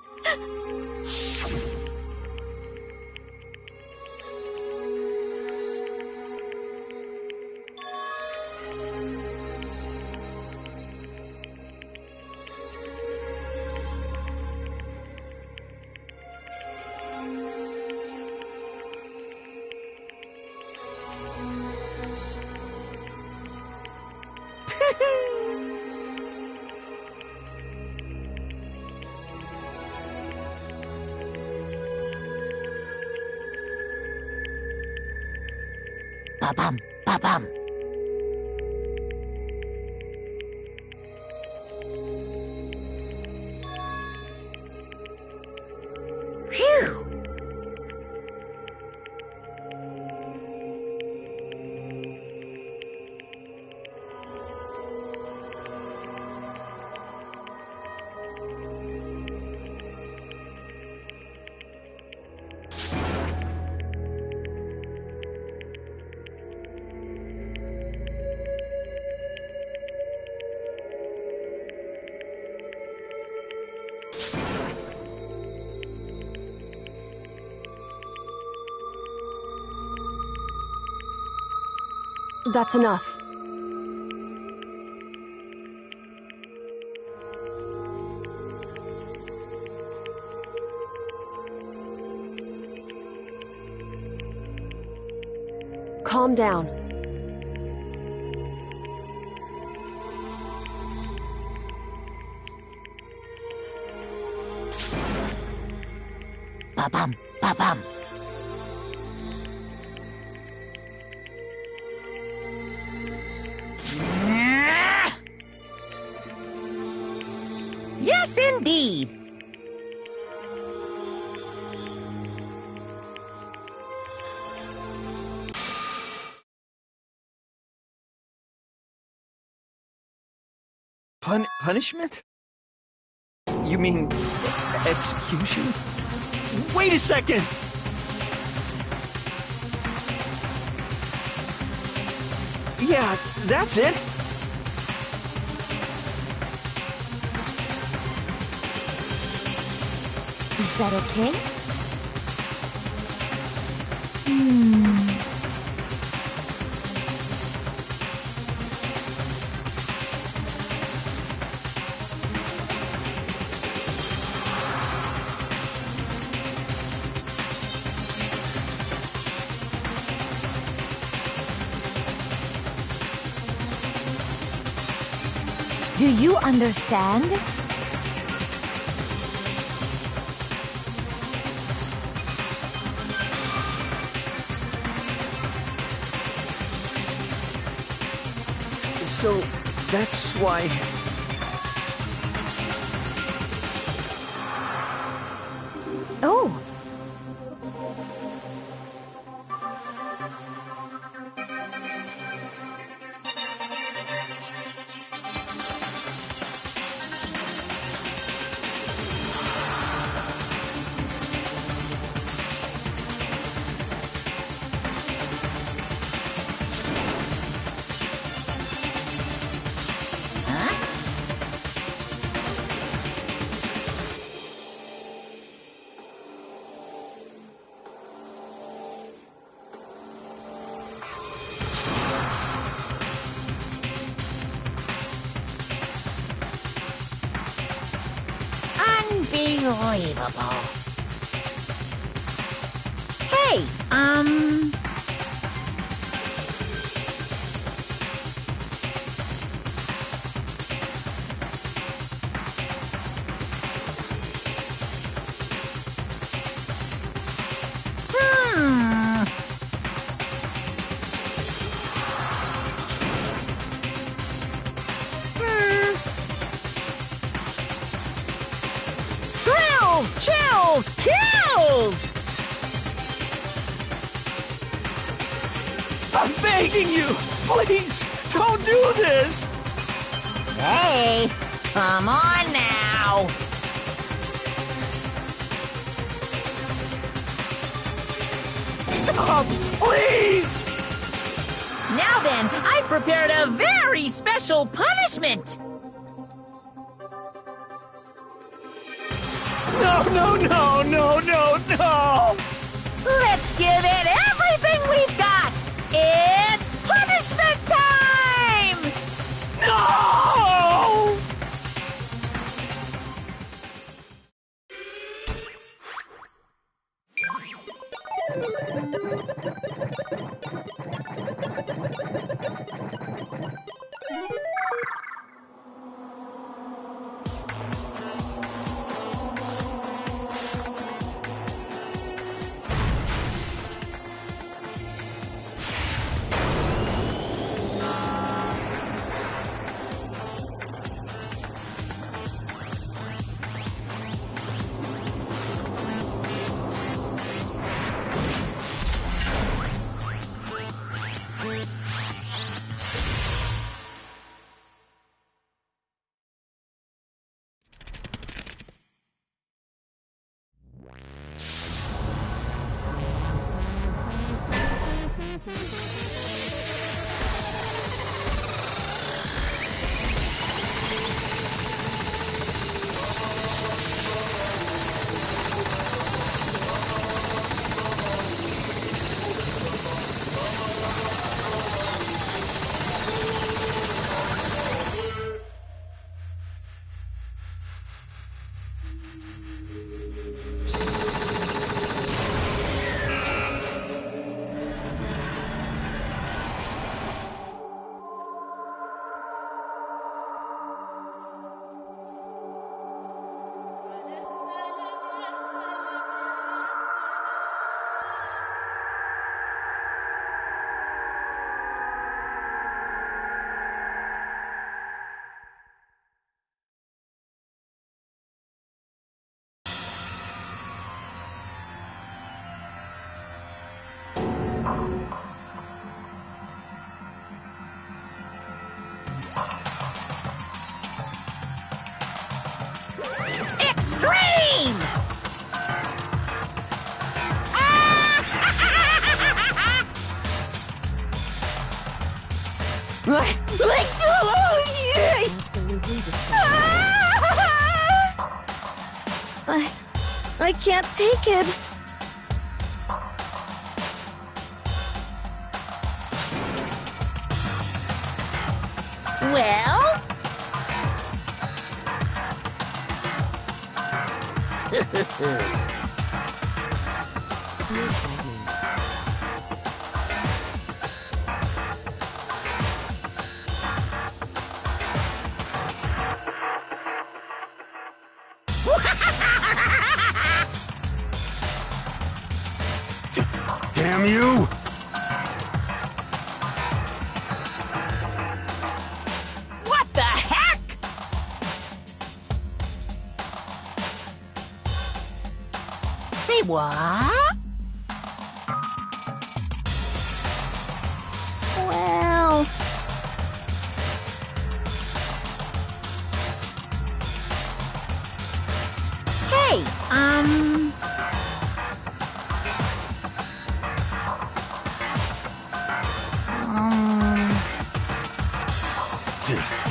Ba-bum, ba-bum. Phew! That's enough. Calm down. Ba-bum, ba-bum. Yes, indeed. Punishment? You mean execution? Wait a second! Yeah, that's it. Is Is that okay? Do you understand? So, that's why... Oh! Unbelievable. Hey, Thrills, chills, kills! I'm begging you, please, don't do this! Hey, come on now. Stop, please! Now then, I've prepared a very special punishment. No, no, no, no, no, no! Let's give it everything we've got. It's punishment time! No! Extreme! I can't take it. Well? Damn you! What the heck? Say what? Well... Hey,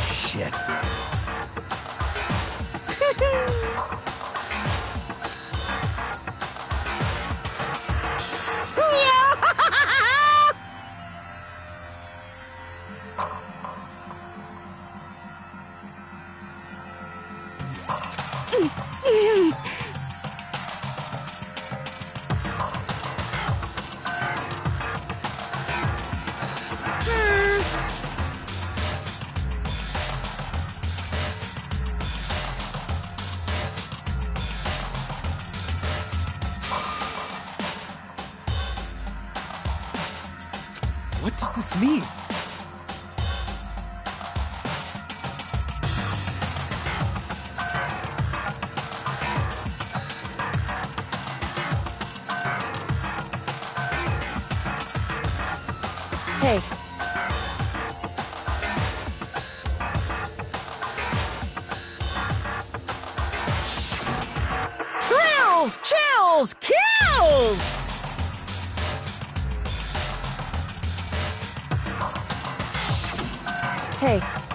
Shit. What does this mean? Hey, thrills, chills, kills! hey.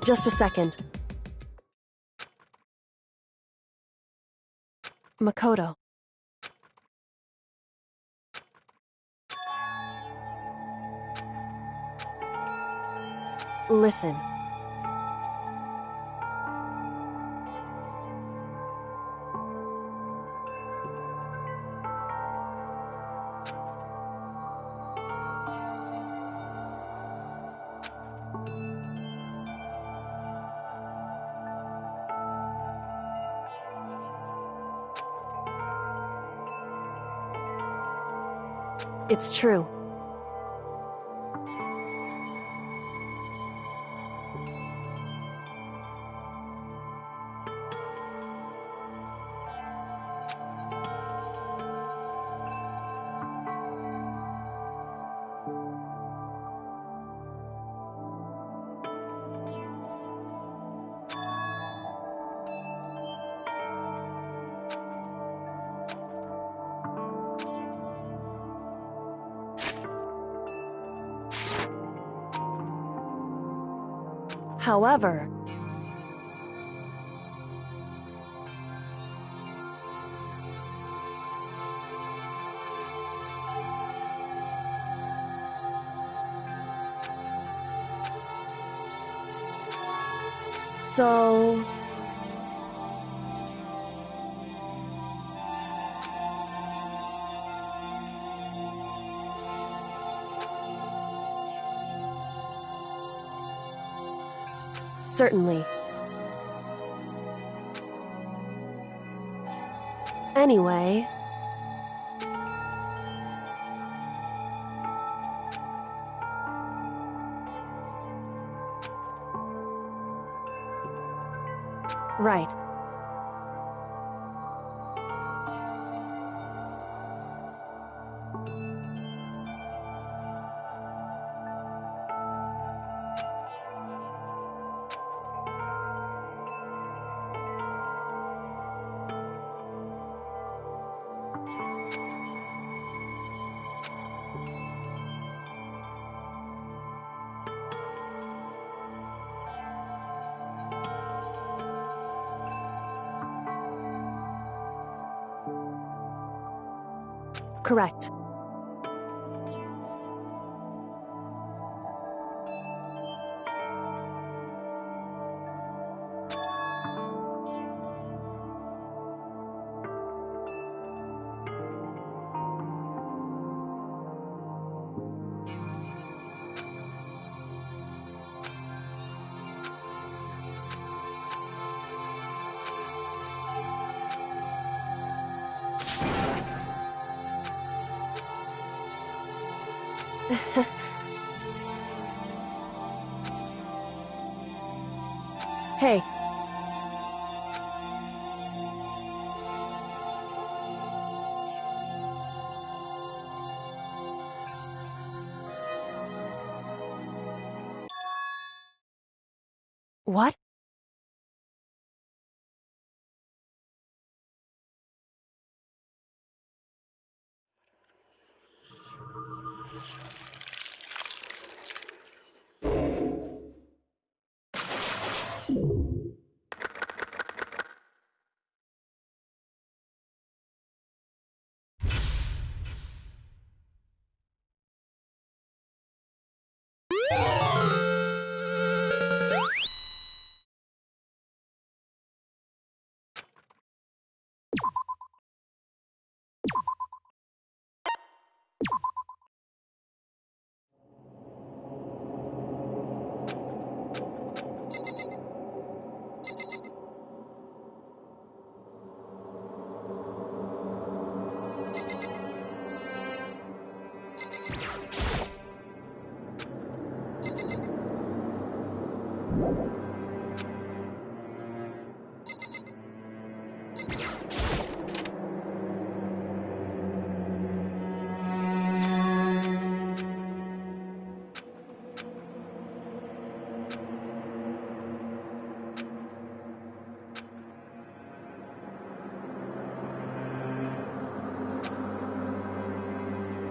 Just a second. Makoto. Listen. It's true. However, so... Certainly. Anyway... Right. Correct. Hey. What?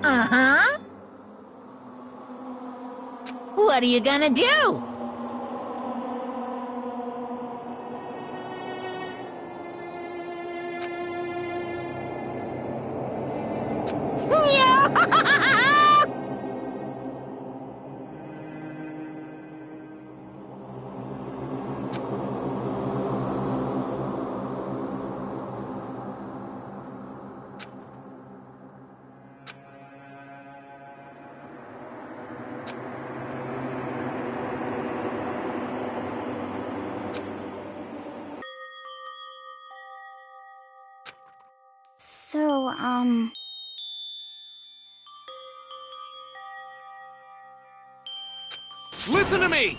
Uh-huh. What are you gonna do? So, Listen to me!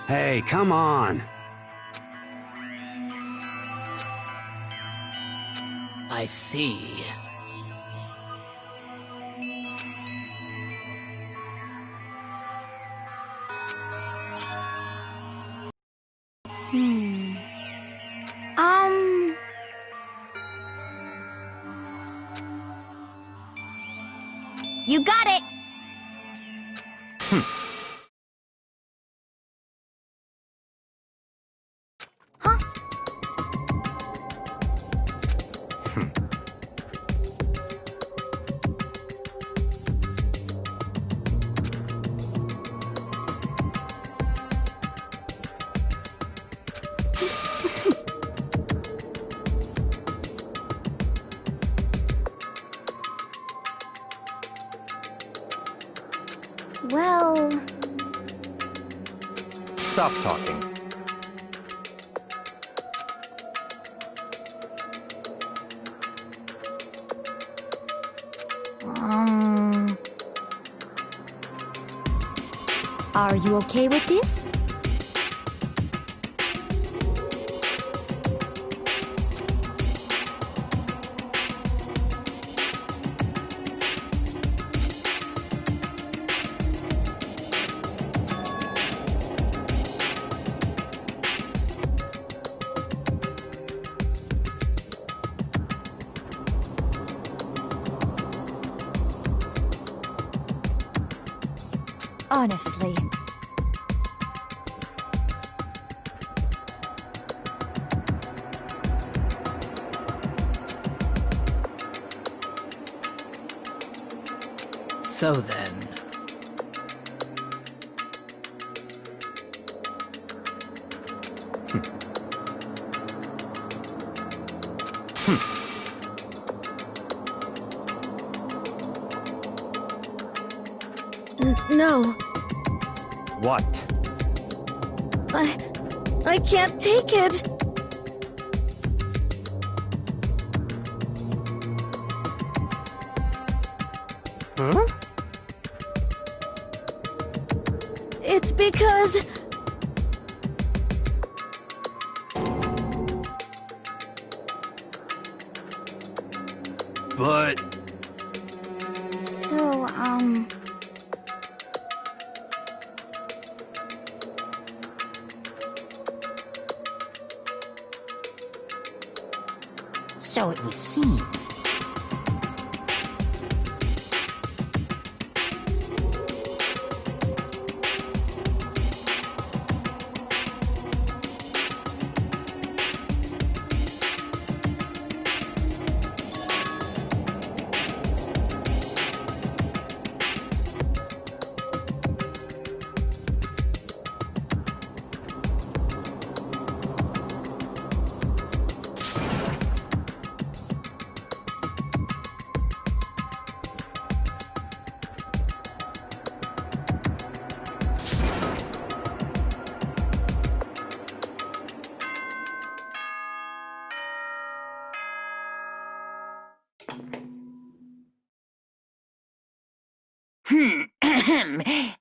Hey, come on. I see. You got it! Huh? Well... Stop talking. Are you okay with this? Honestly. So then... No. What? I can't take it. Huh? It's because... But... So, So it would seem.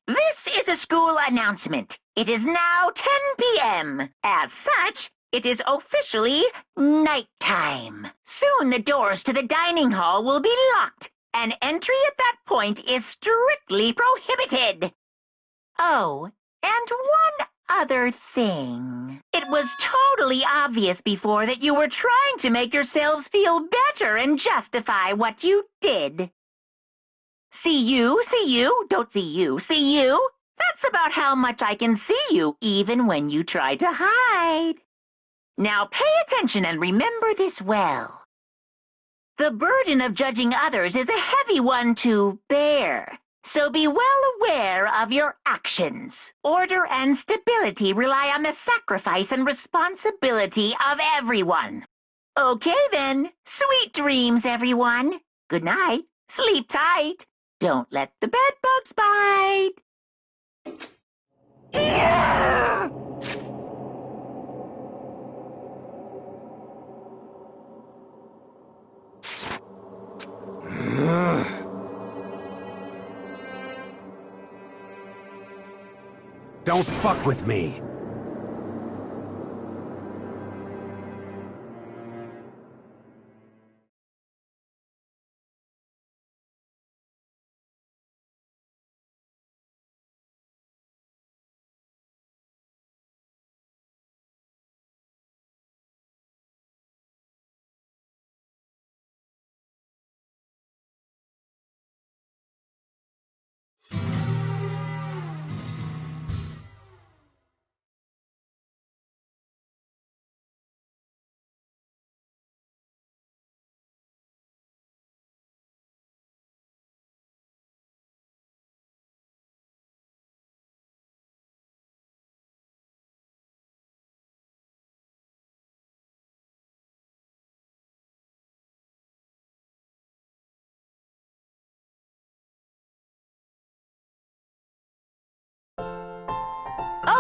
This is a school announcement. It is now 10 p.m. As such, it is officially nighttime. Soon the doors to the dining hall will be locked, and entry at that point is strictly prohibited. Oh, and one other thing. It was totally obvious before that you were trying to make yourselves feel better and justify what you did. See you, don't see you, see you. That's about how much I can see you, even when you try to hide. Now pay attention and remember this well. The burden of judging others is a heavy one to bear, so be well aware of your actions. Order and stability rely on the sacrifice and responsibility of everyone. Okay then, sweet dreams, everyone. Good night, sleep tight. Don't let the bed bugs bite. Don't fuck with me!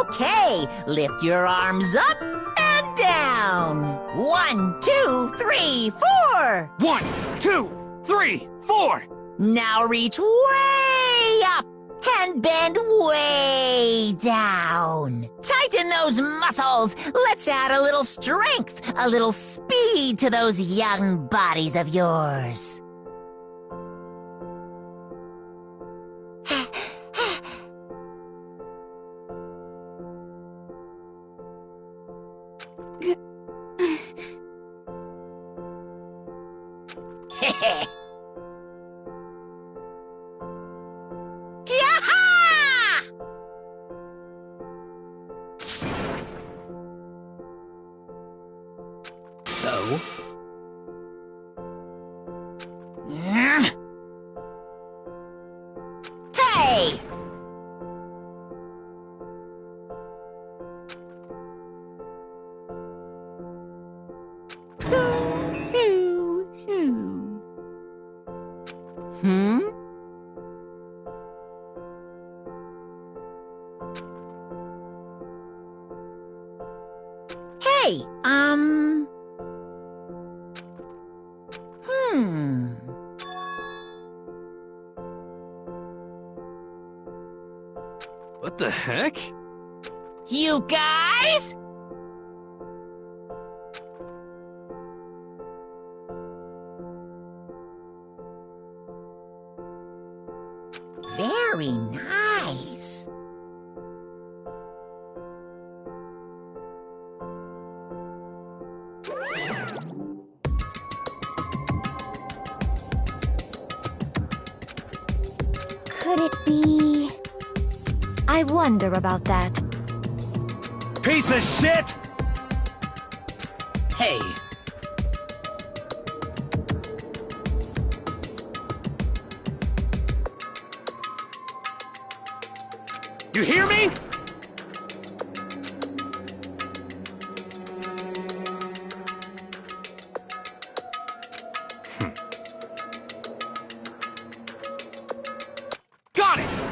Okay, lift your arms up and down. 1, 2, 3, 4. 1, 2, 3, 4. Now reach way up and bend way down. Tighten those muscles. Let's add a little strength, a little speed to those young bodies of yours. So? Hey! Hmm? Hey, What the heck? You guys? Very nice. Could it be... I wonder about that. Piece of shit! Hey, You hear me? Got it!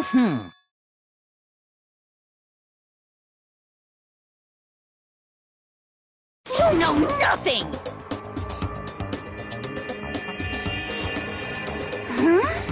You know nothing! Huh?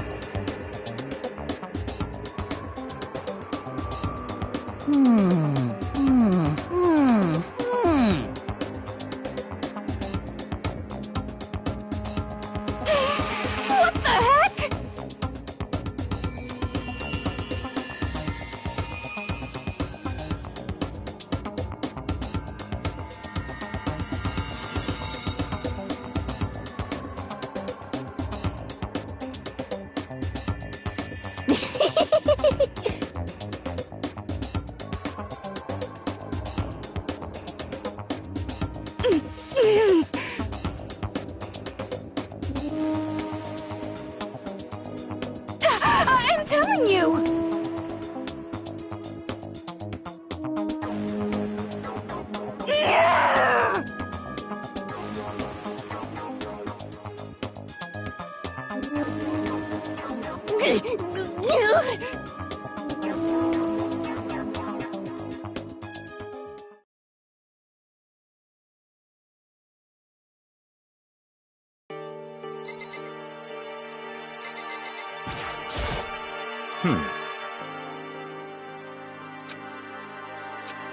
telling you!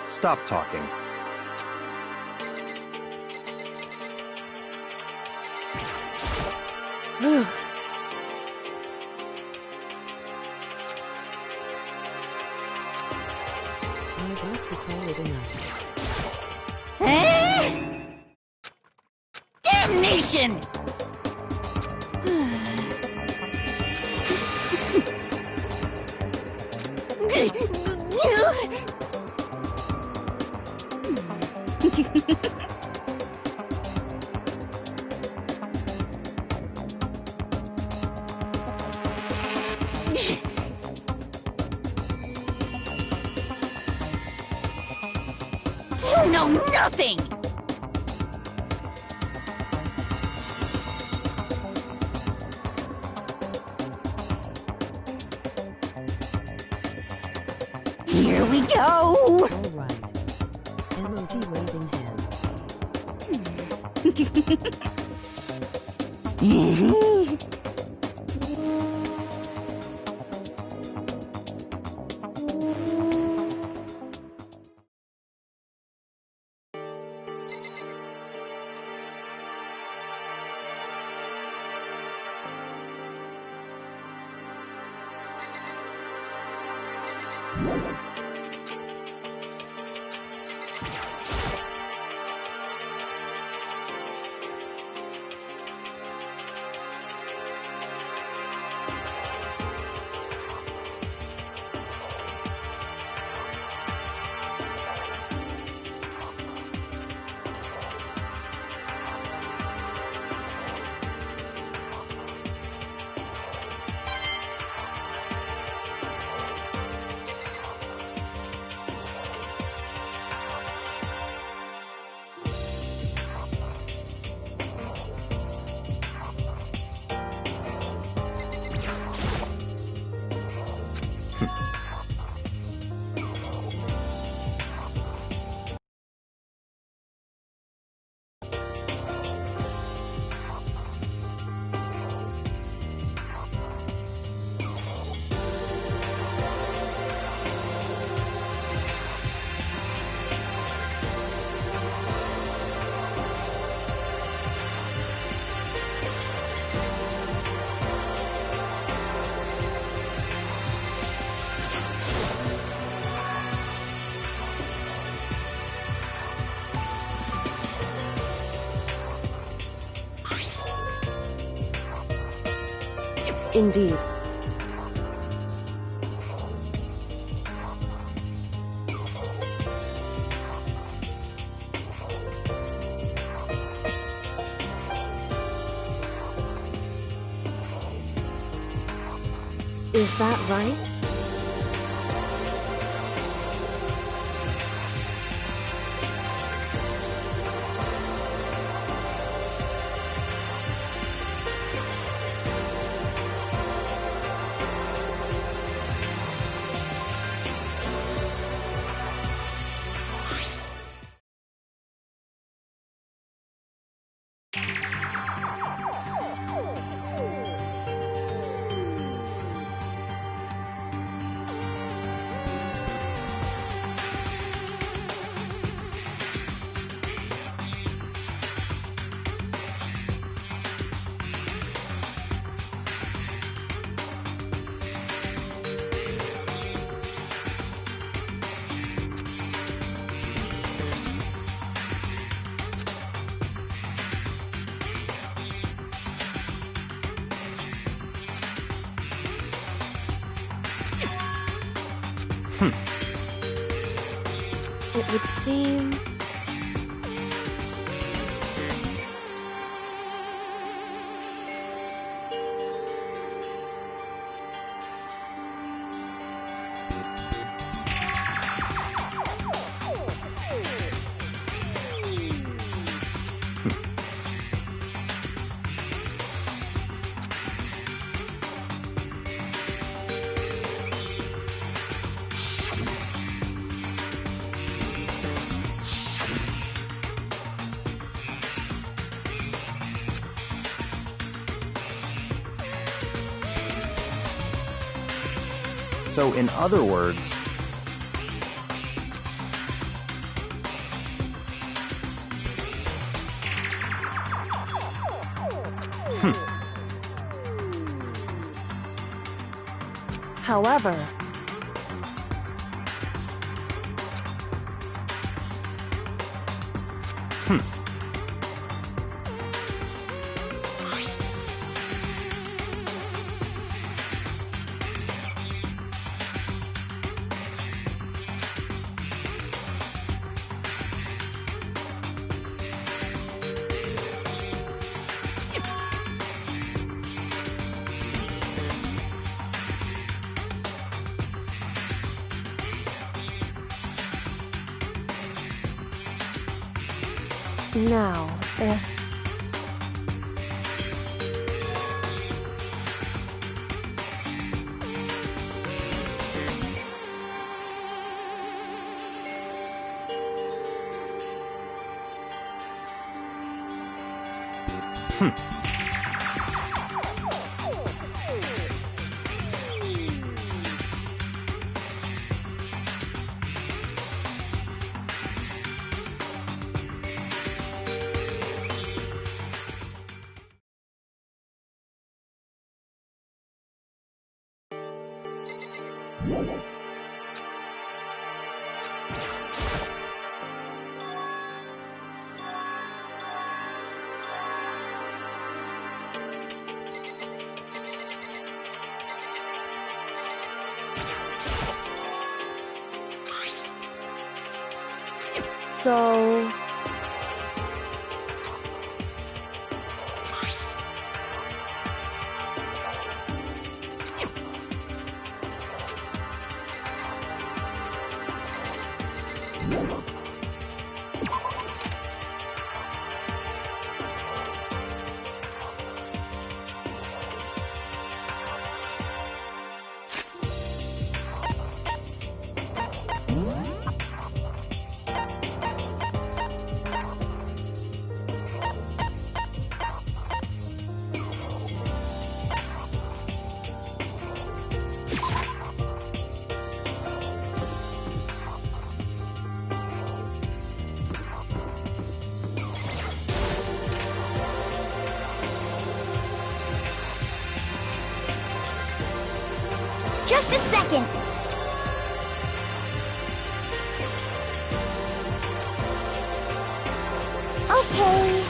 Stop talking. I'd like to call it enough. Damnation! You know nothing! Here we go! All right. MOD waving hand. Indeed. Is that right? It would seem... So, in other words, However, now, if... So... Just a second! Okay.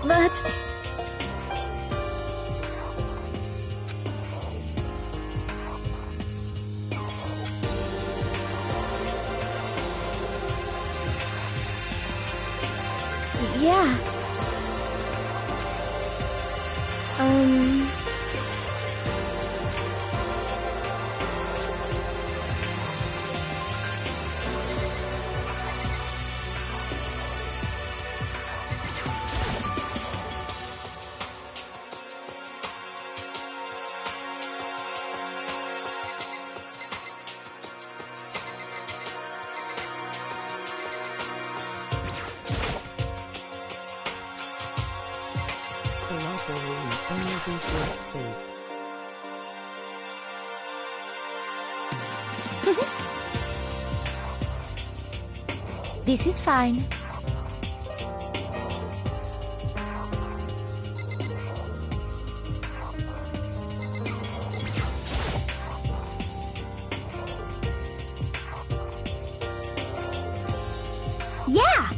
But... yeah. This is fine. Yeah!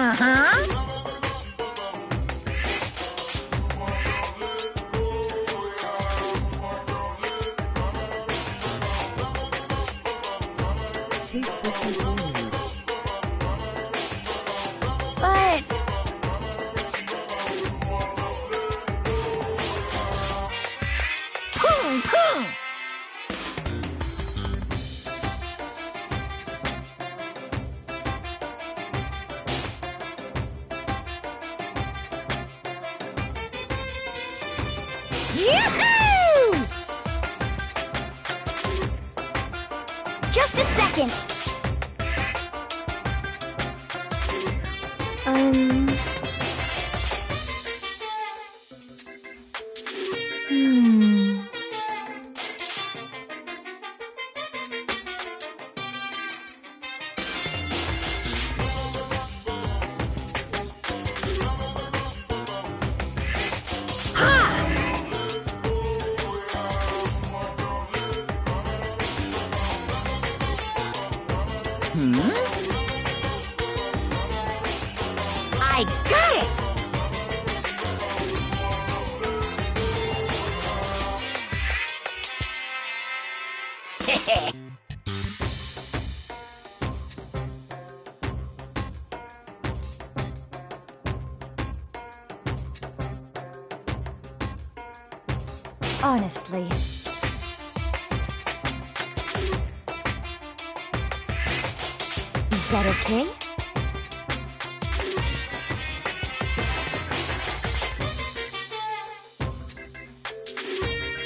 Uh-huh. But Pung, pung. Yoo-hoo! just a second. I got it! Honestly. Is that okay?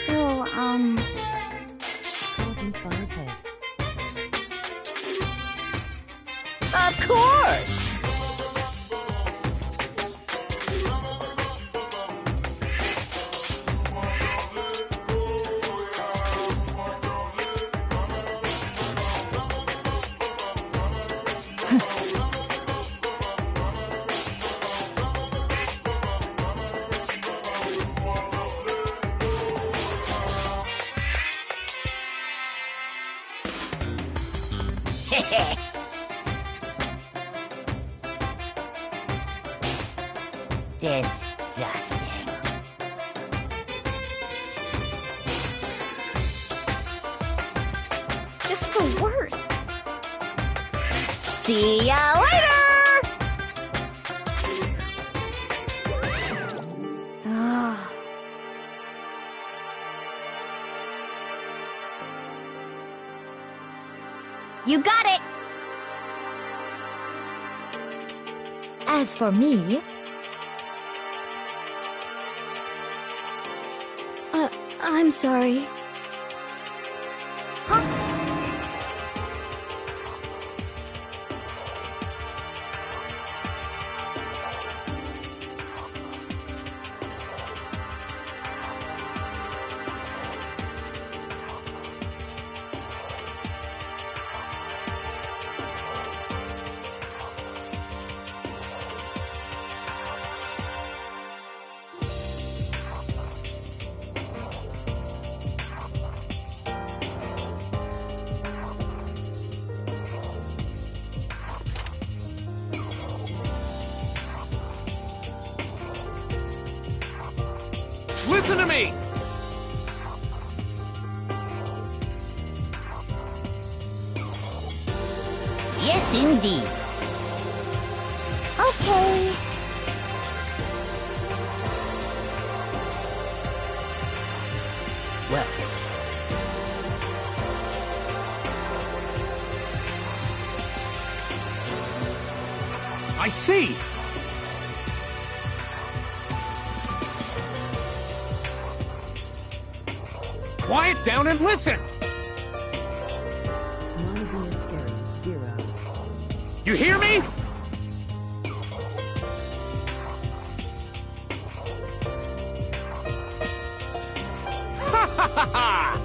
So, Of course! Disgusting. just the worst. See ya later! You got it! As for me, I'm sorry. Listen to me! Yes, indeed. Okay. Well, I see! Quiet down and listen! You hear me? Ha ha ha ha!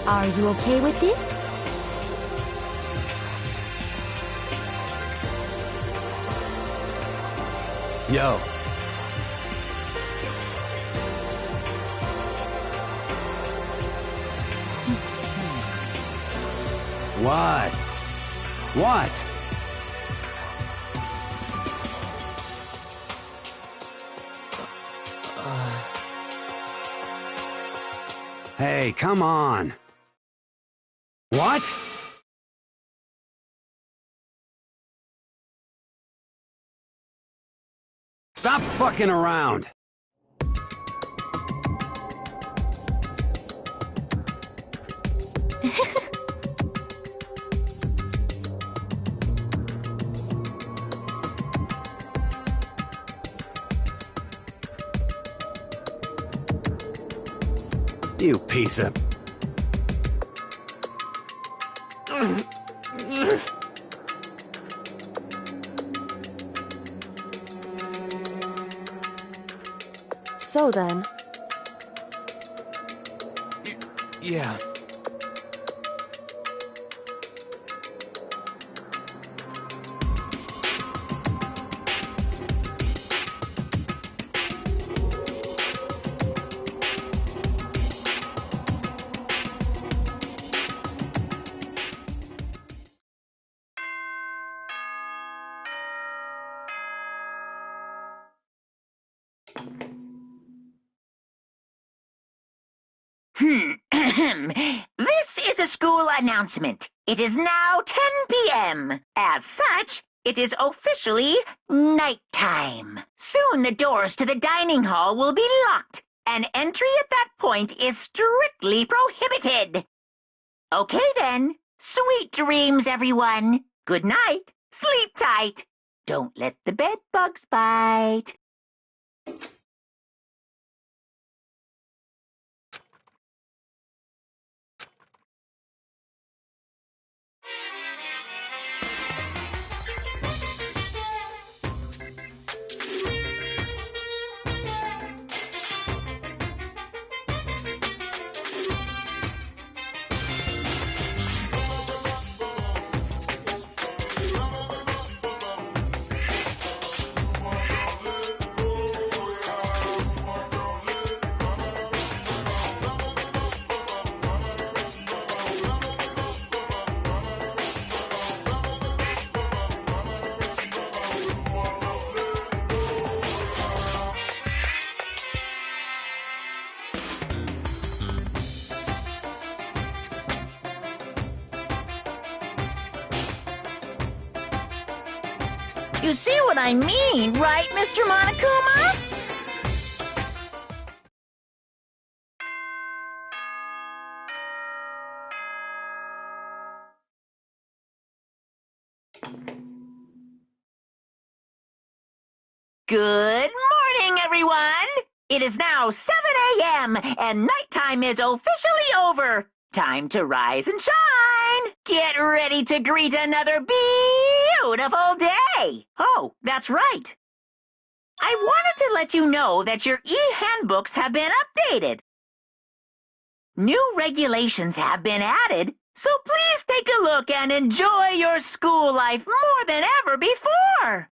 are you okay with this? Yo. What? What? Hey, come on. What? Stop fucking around. You piece of... So then... Yeah. This is a school announcement. It is now 10 p.m. As such, it is officially nighttime. Soon the doors to the dining hall will be locked, and entry at that point is strictly prohibited. Okay then. Sweet dreams, everyone. Good night. Sleep tight. Don't let the bed bugs bite. You see what I mean, right, Mr. Monokuma? Good morning, everyone! It is now 7 a.m., and nighttime is officially over. Time to rise and shine! Get ready to greet another beautiful day! Oh, that's right. I wanted to let you know that your e-handbooks have been updated. New regulations have been added, so please take a look and enjoy your school life more than ever before.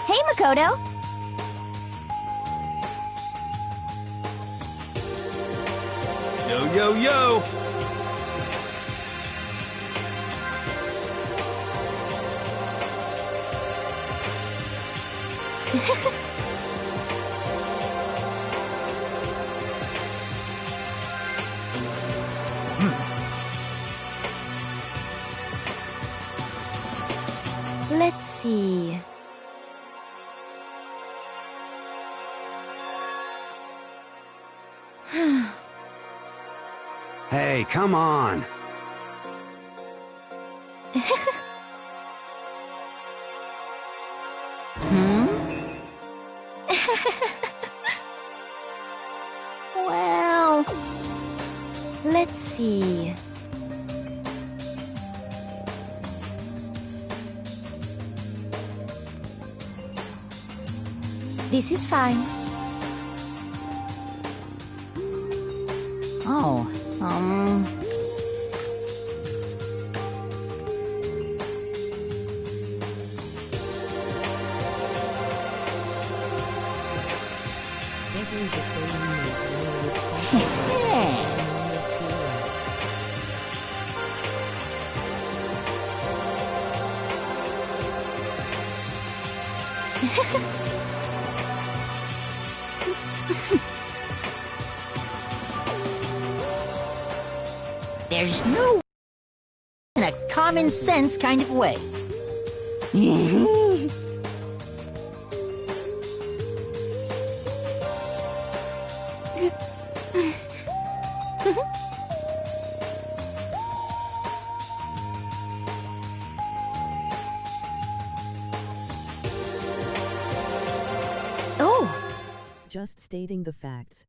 Hey, Makoto. Yo, yo, yo! Let's see. Hey, come on. Well, let's see. This is fine. Oh, there's no in a common sense kind of way. Oh! Just stating the facts.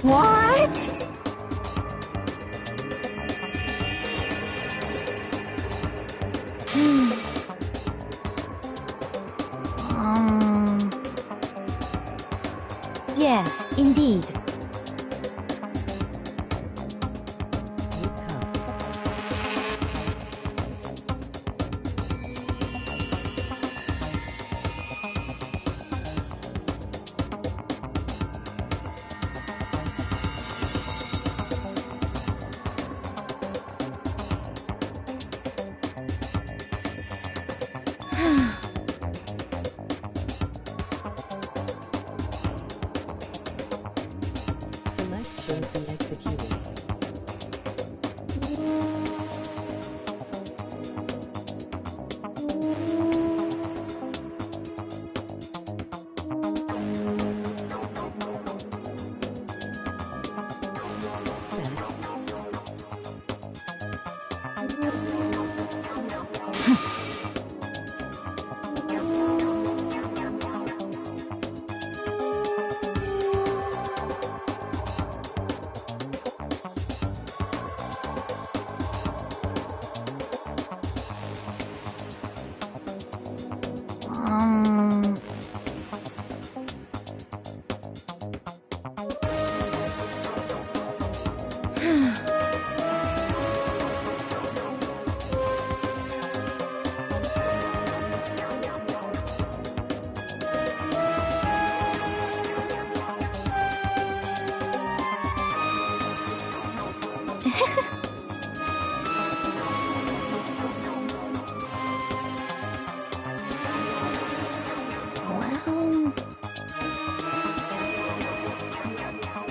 What? Yes, indeed. Select should be executed.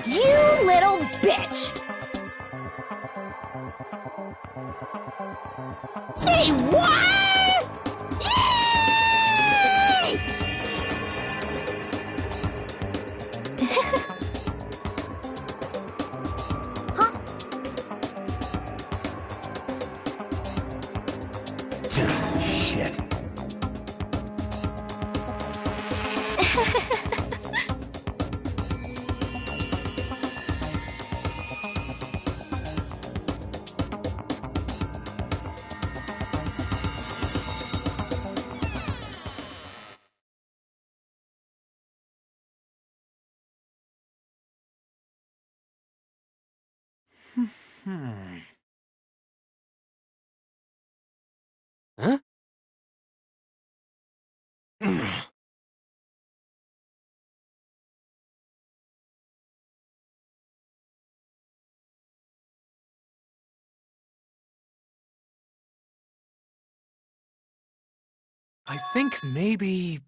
You little bitch! Say what? Yay! Shit. Huh? I think maybe...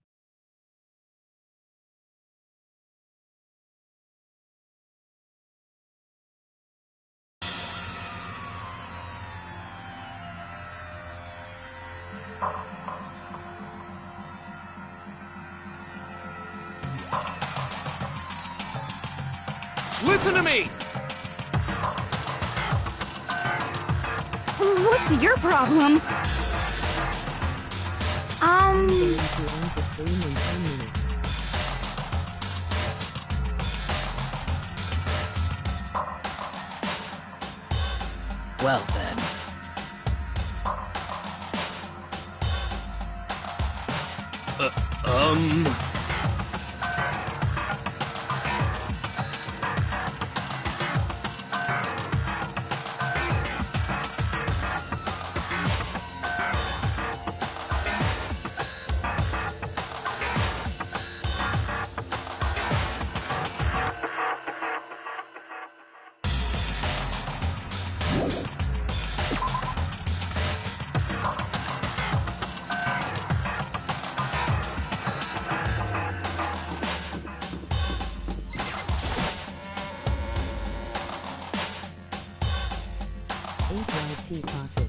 Listen to me! What's your problem? Well then. HIT Pocket.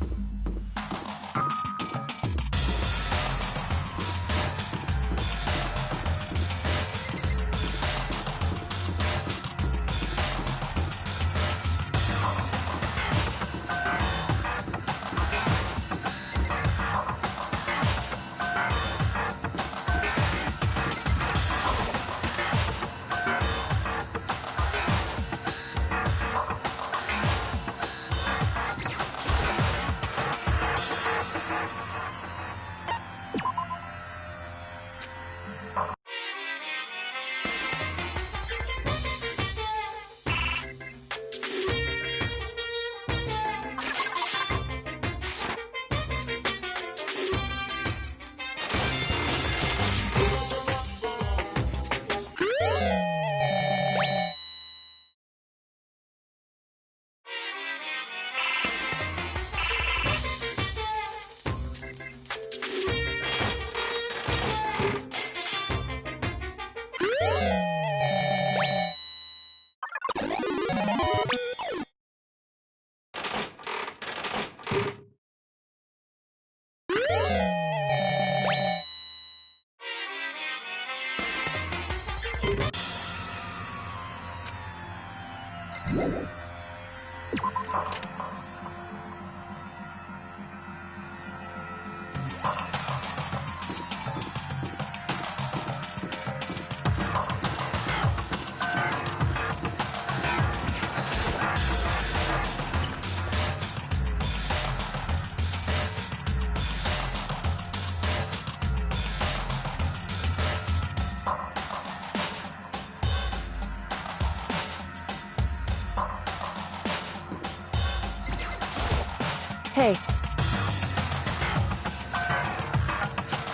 Hey.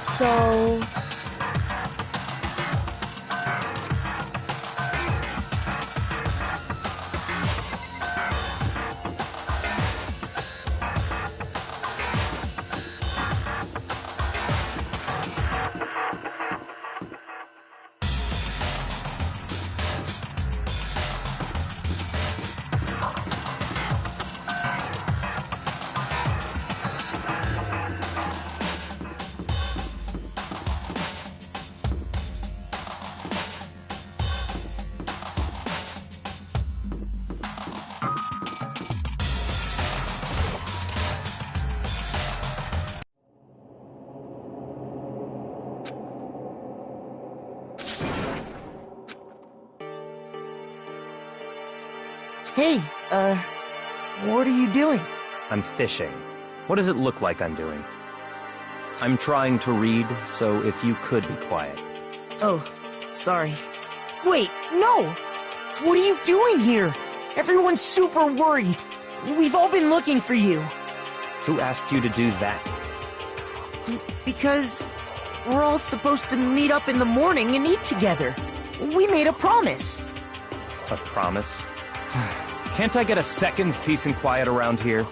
So... Hey, what are you doing? I'm fishing. What does it look like I'm doing? I'm trying to read, so if you could be quiet. Oh, sorry. Wait, no! What are you doing here? Everyone's super worried. We've all been looking for you. Who asked you to do that? Because we're all supposed to meet up in the morning and eat together. We made a promise. A promise? Can't I get a second's peace and quiet around here?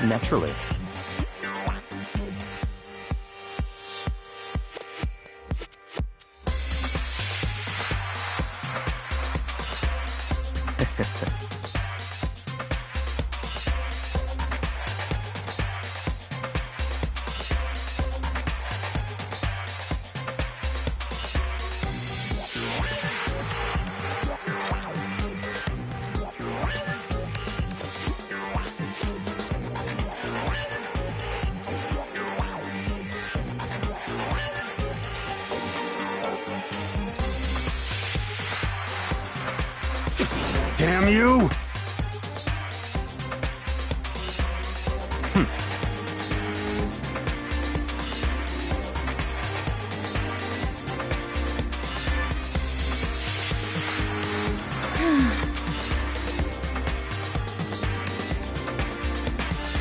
Naturally. Damn you!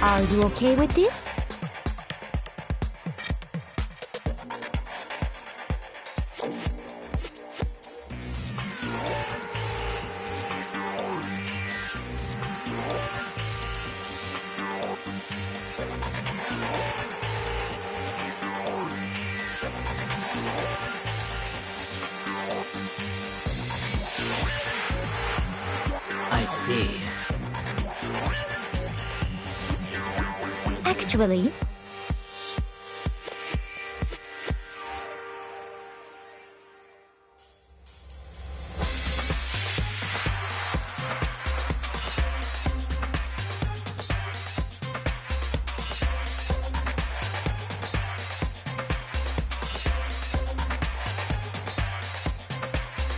Are you okay with this? I see. Actually,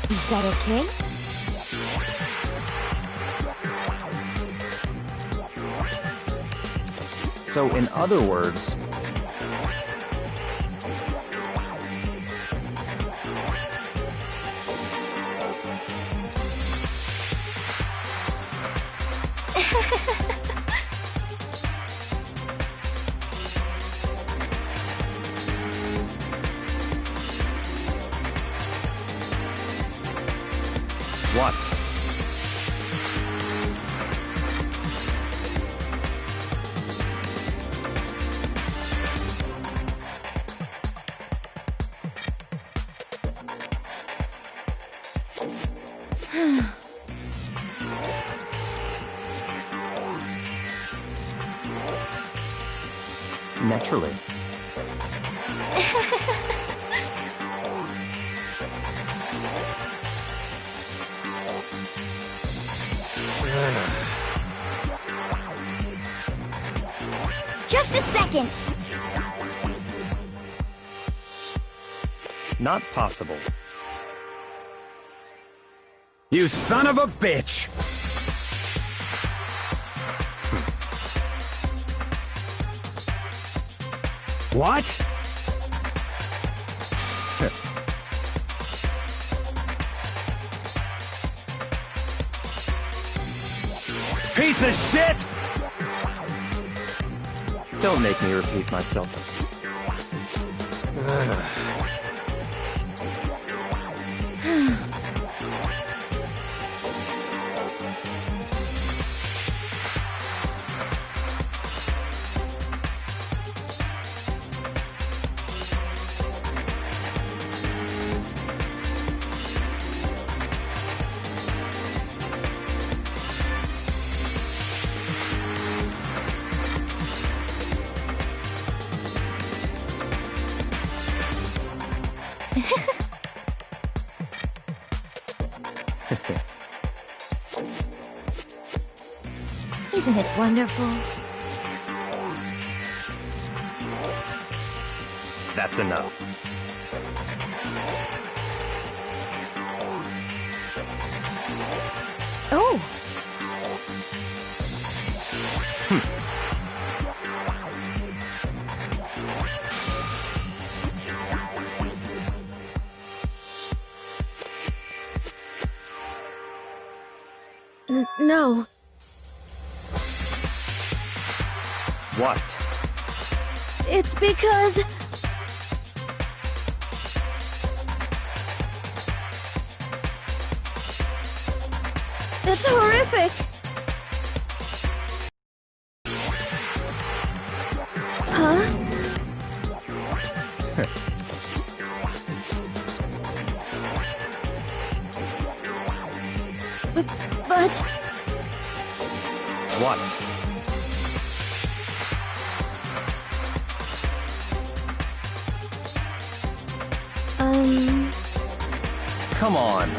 is that okay? So, in other words, what? Naturally. Just a second. Not possible. You son of a bitch! What? Piece of shit! Don't make me repeat myself. Isn't it wonderful? That's enough. Oh! No. What? It's because... It's horrific! But What? Come on.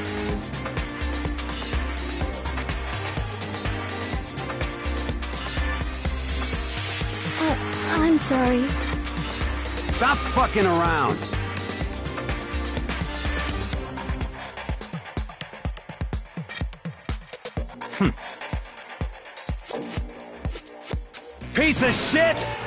I'm sorry. Stop fucking around. Piece of shit!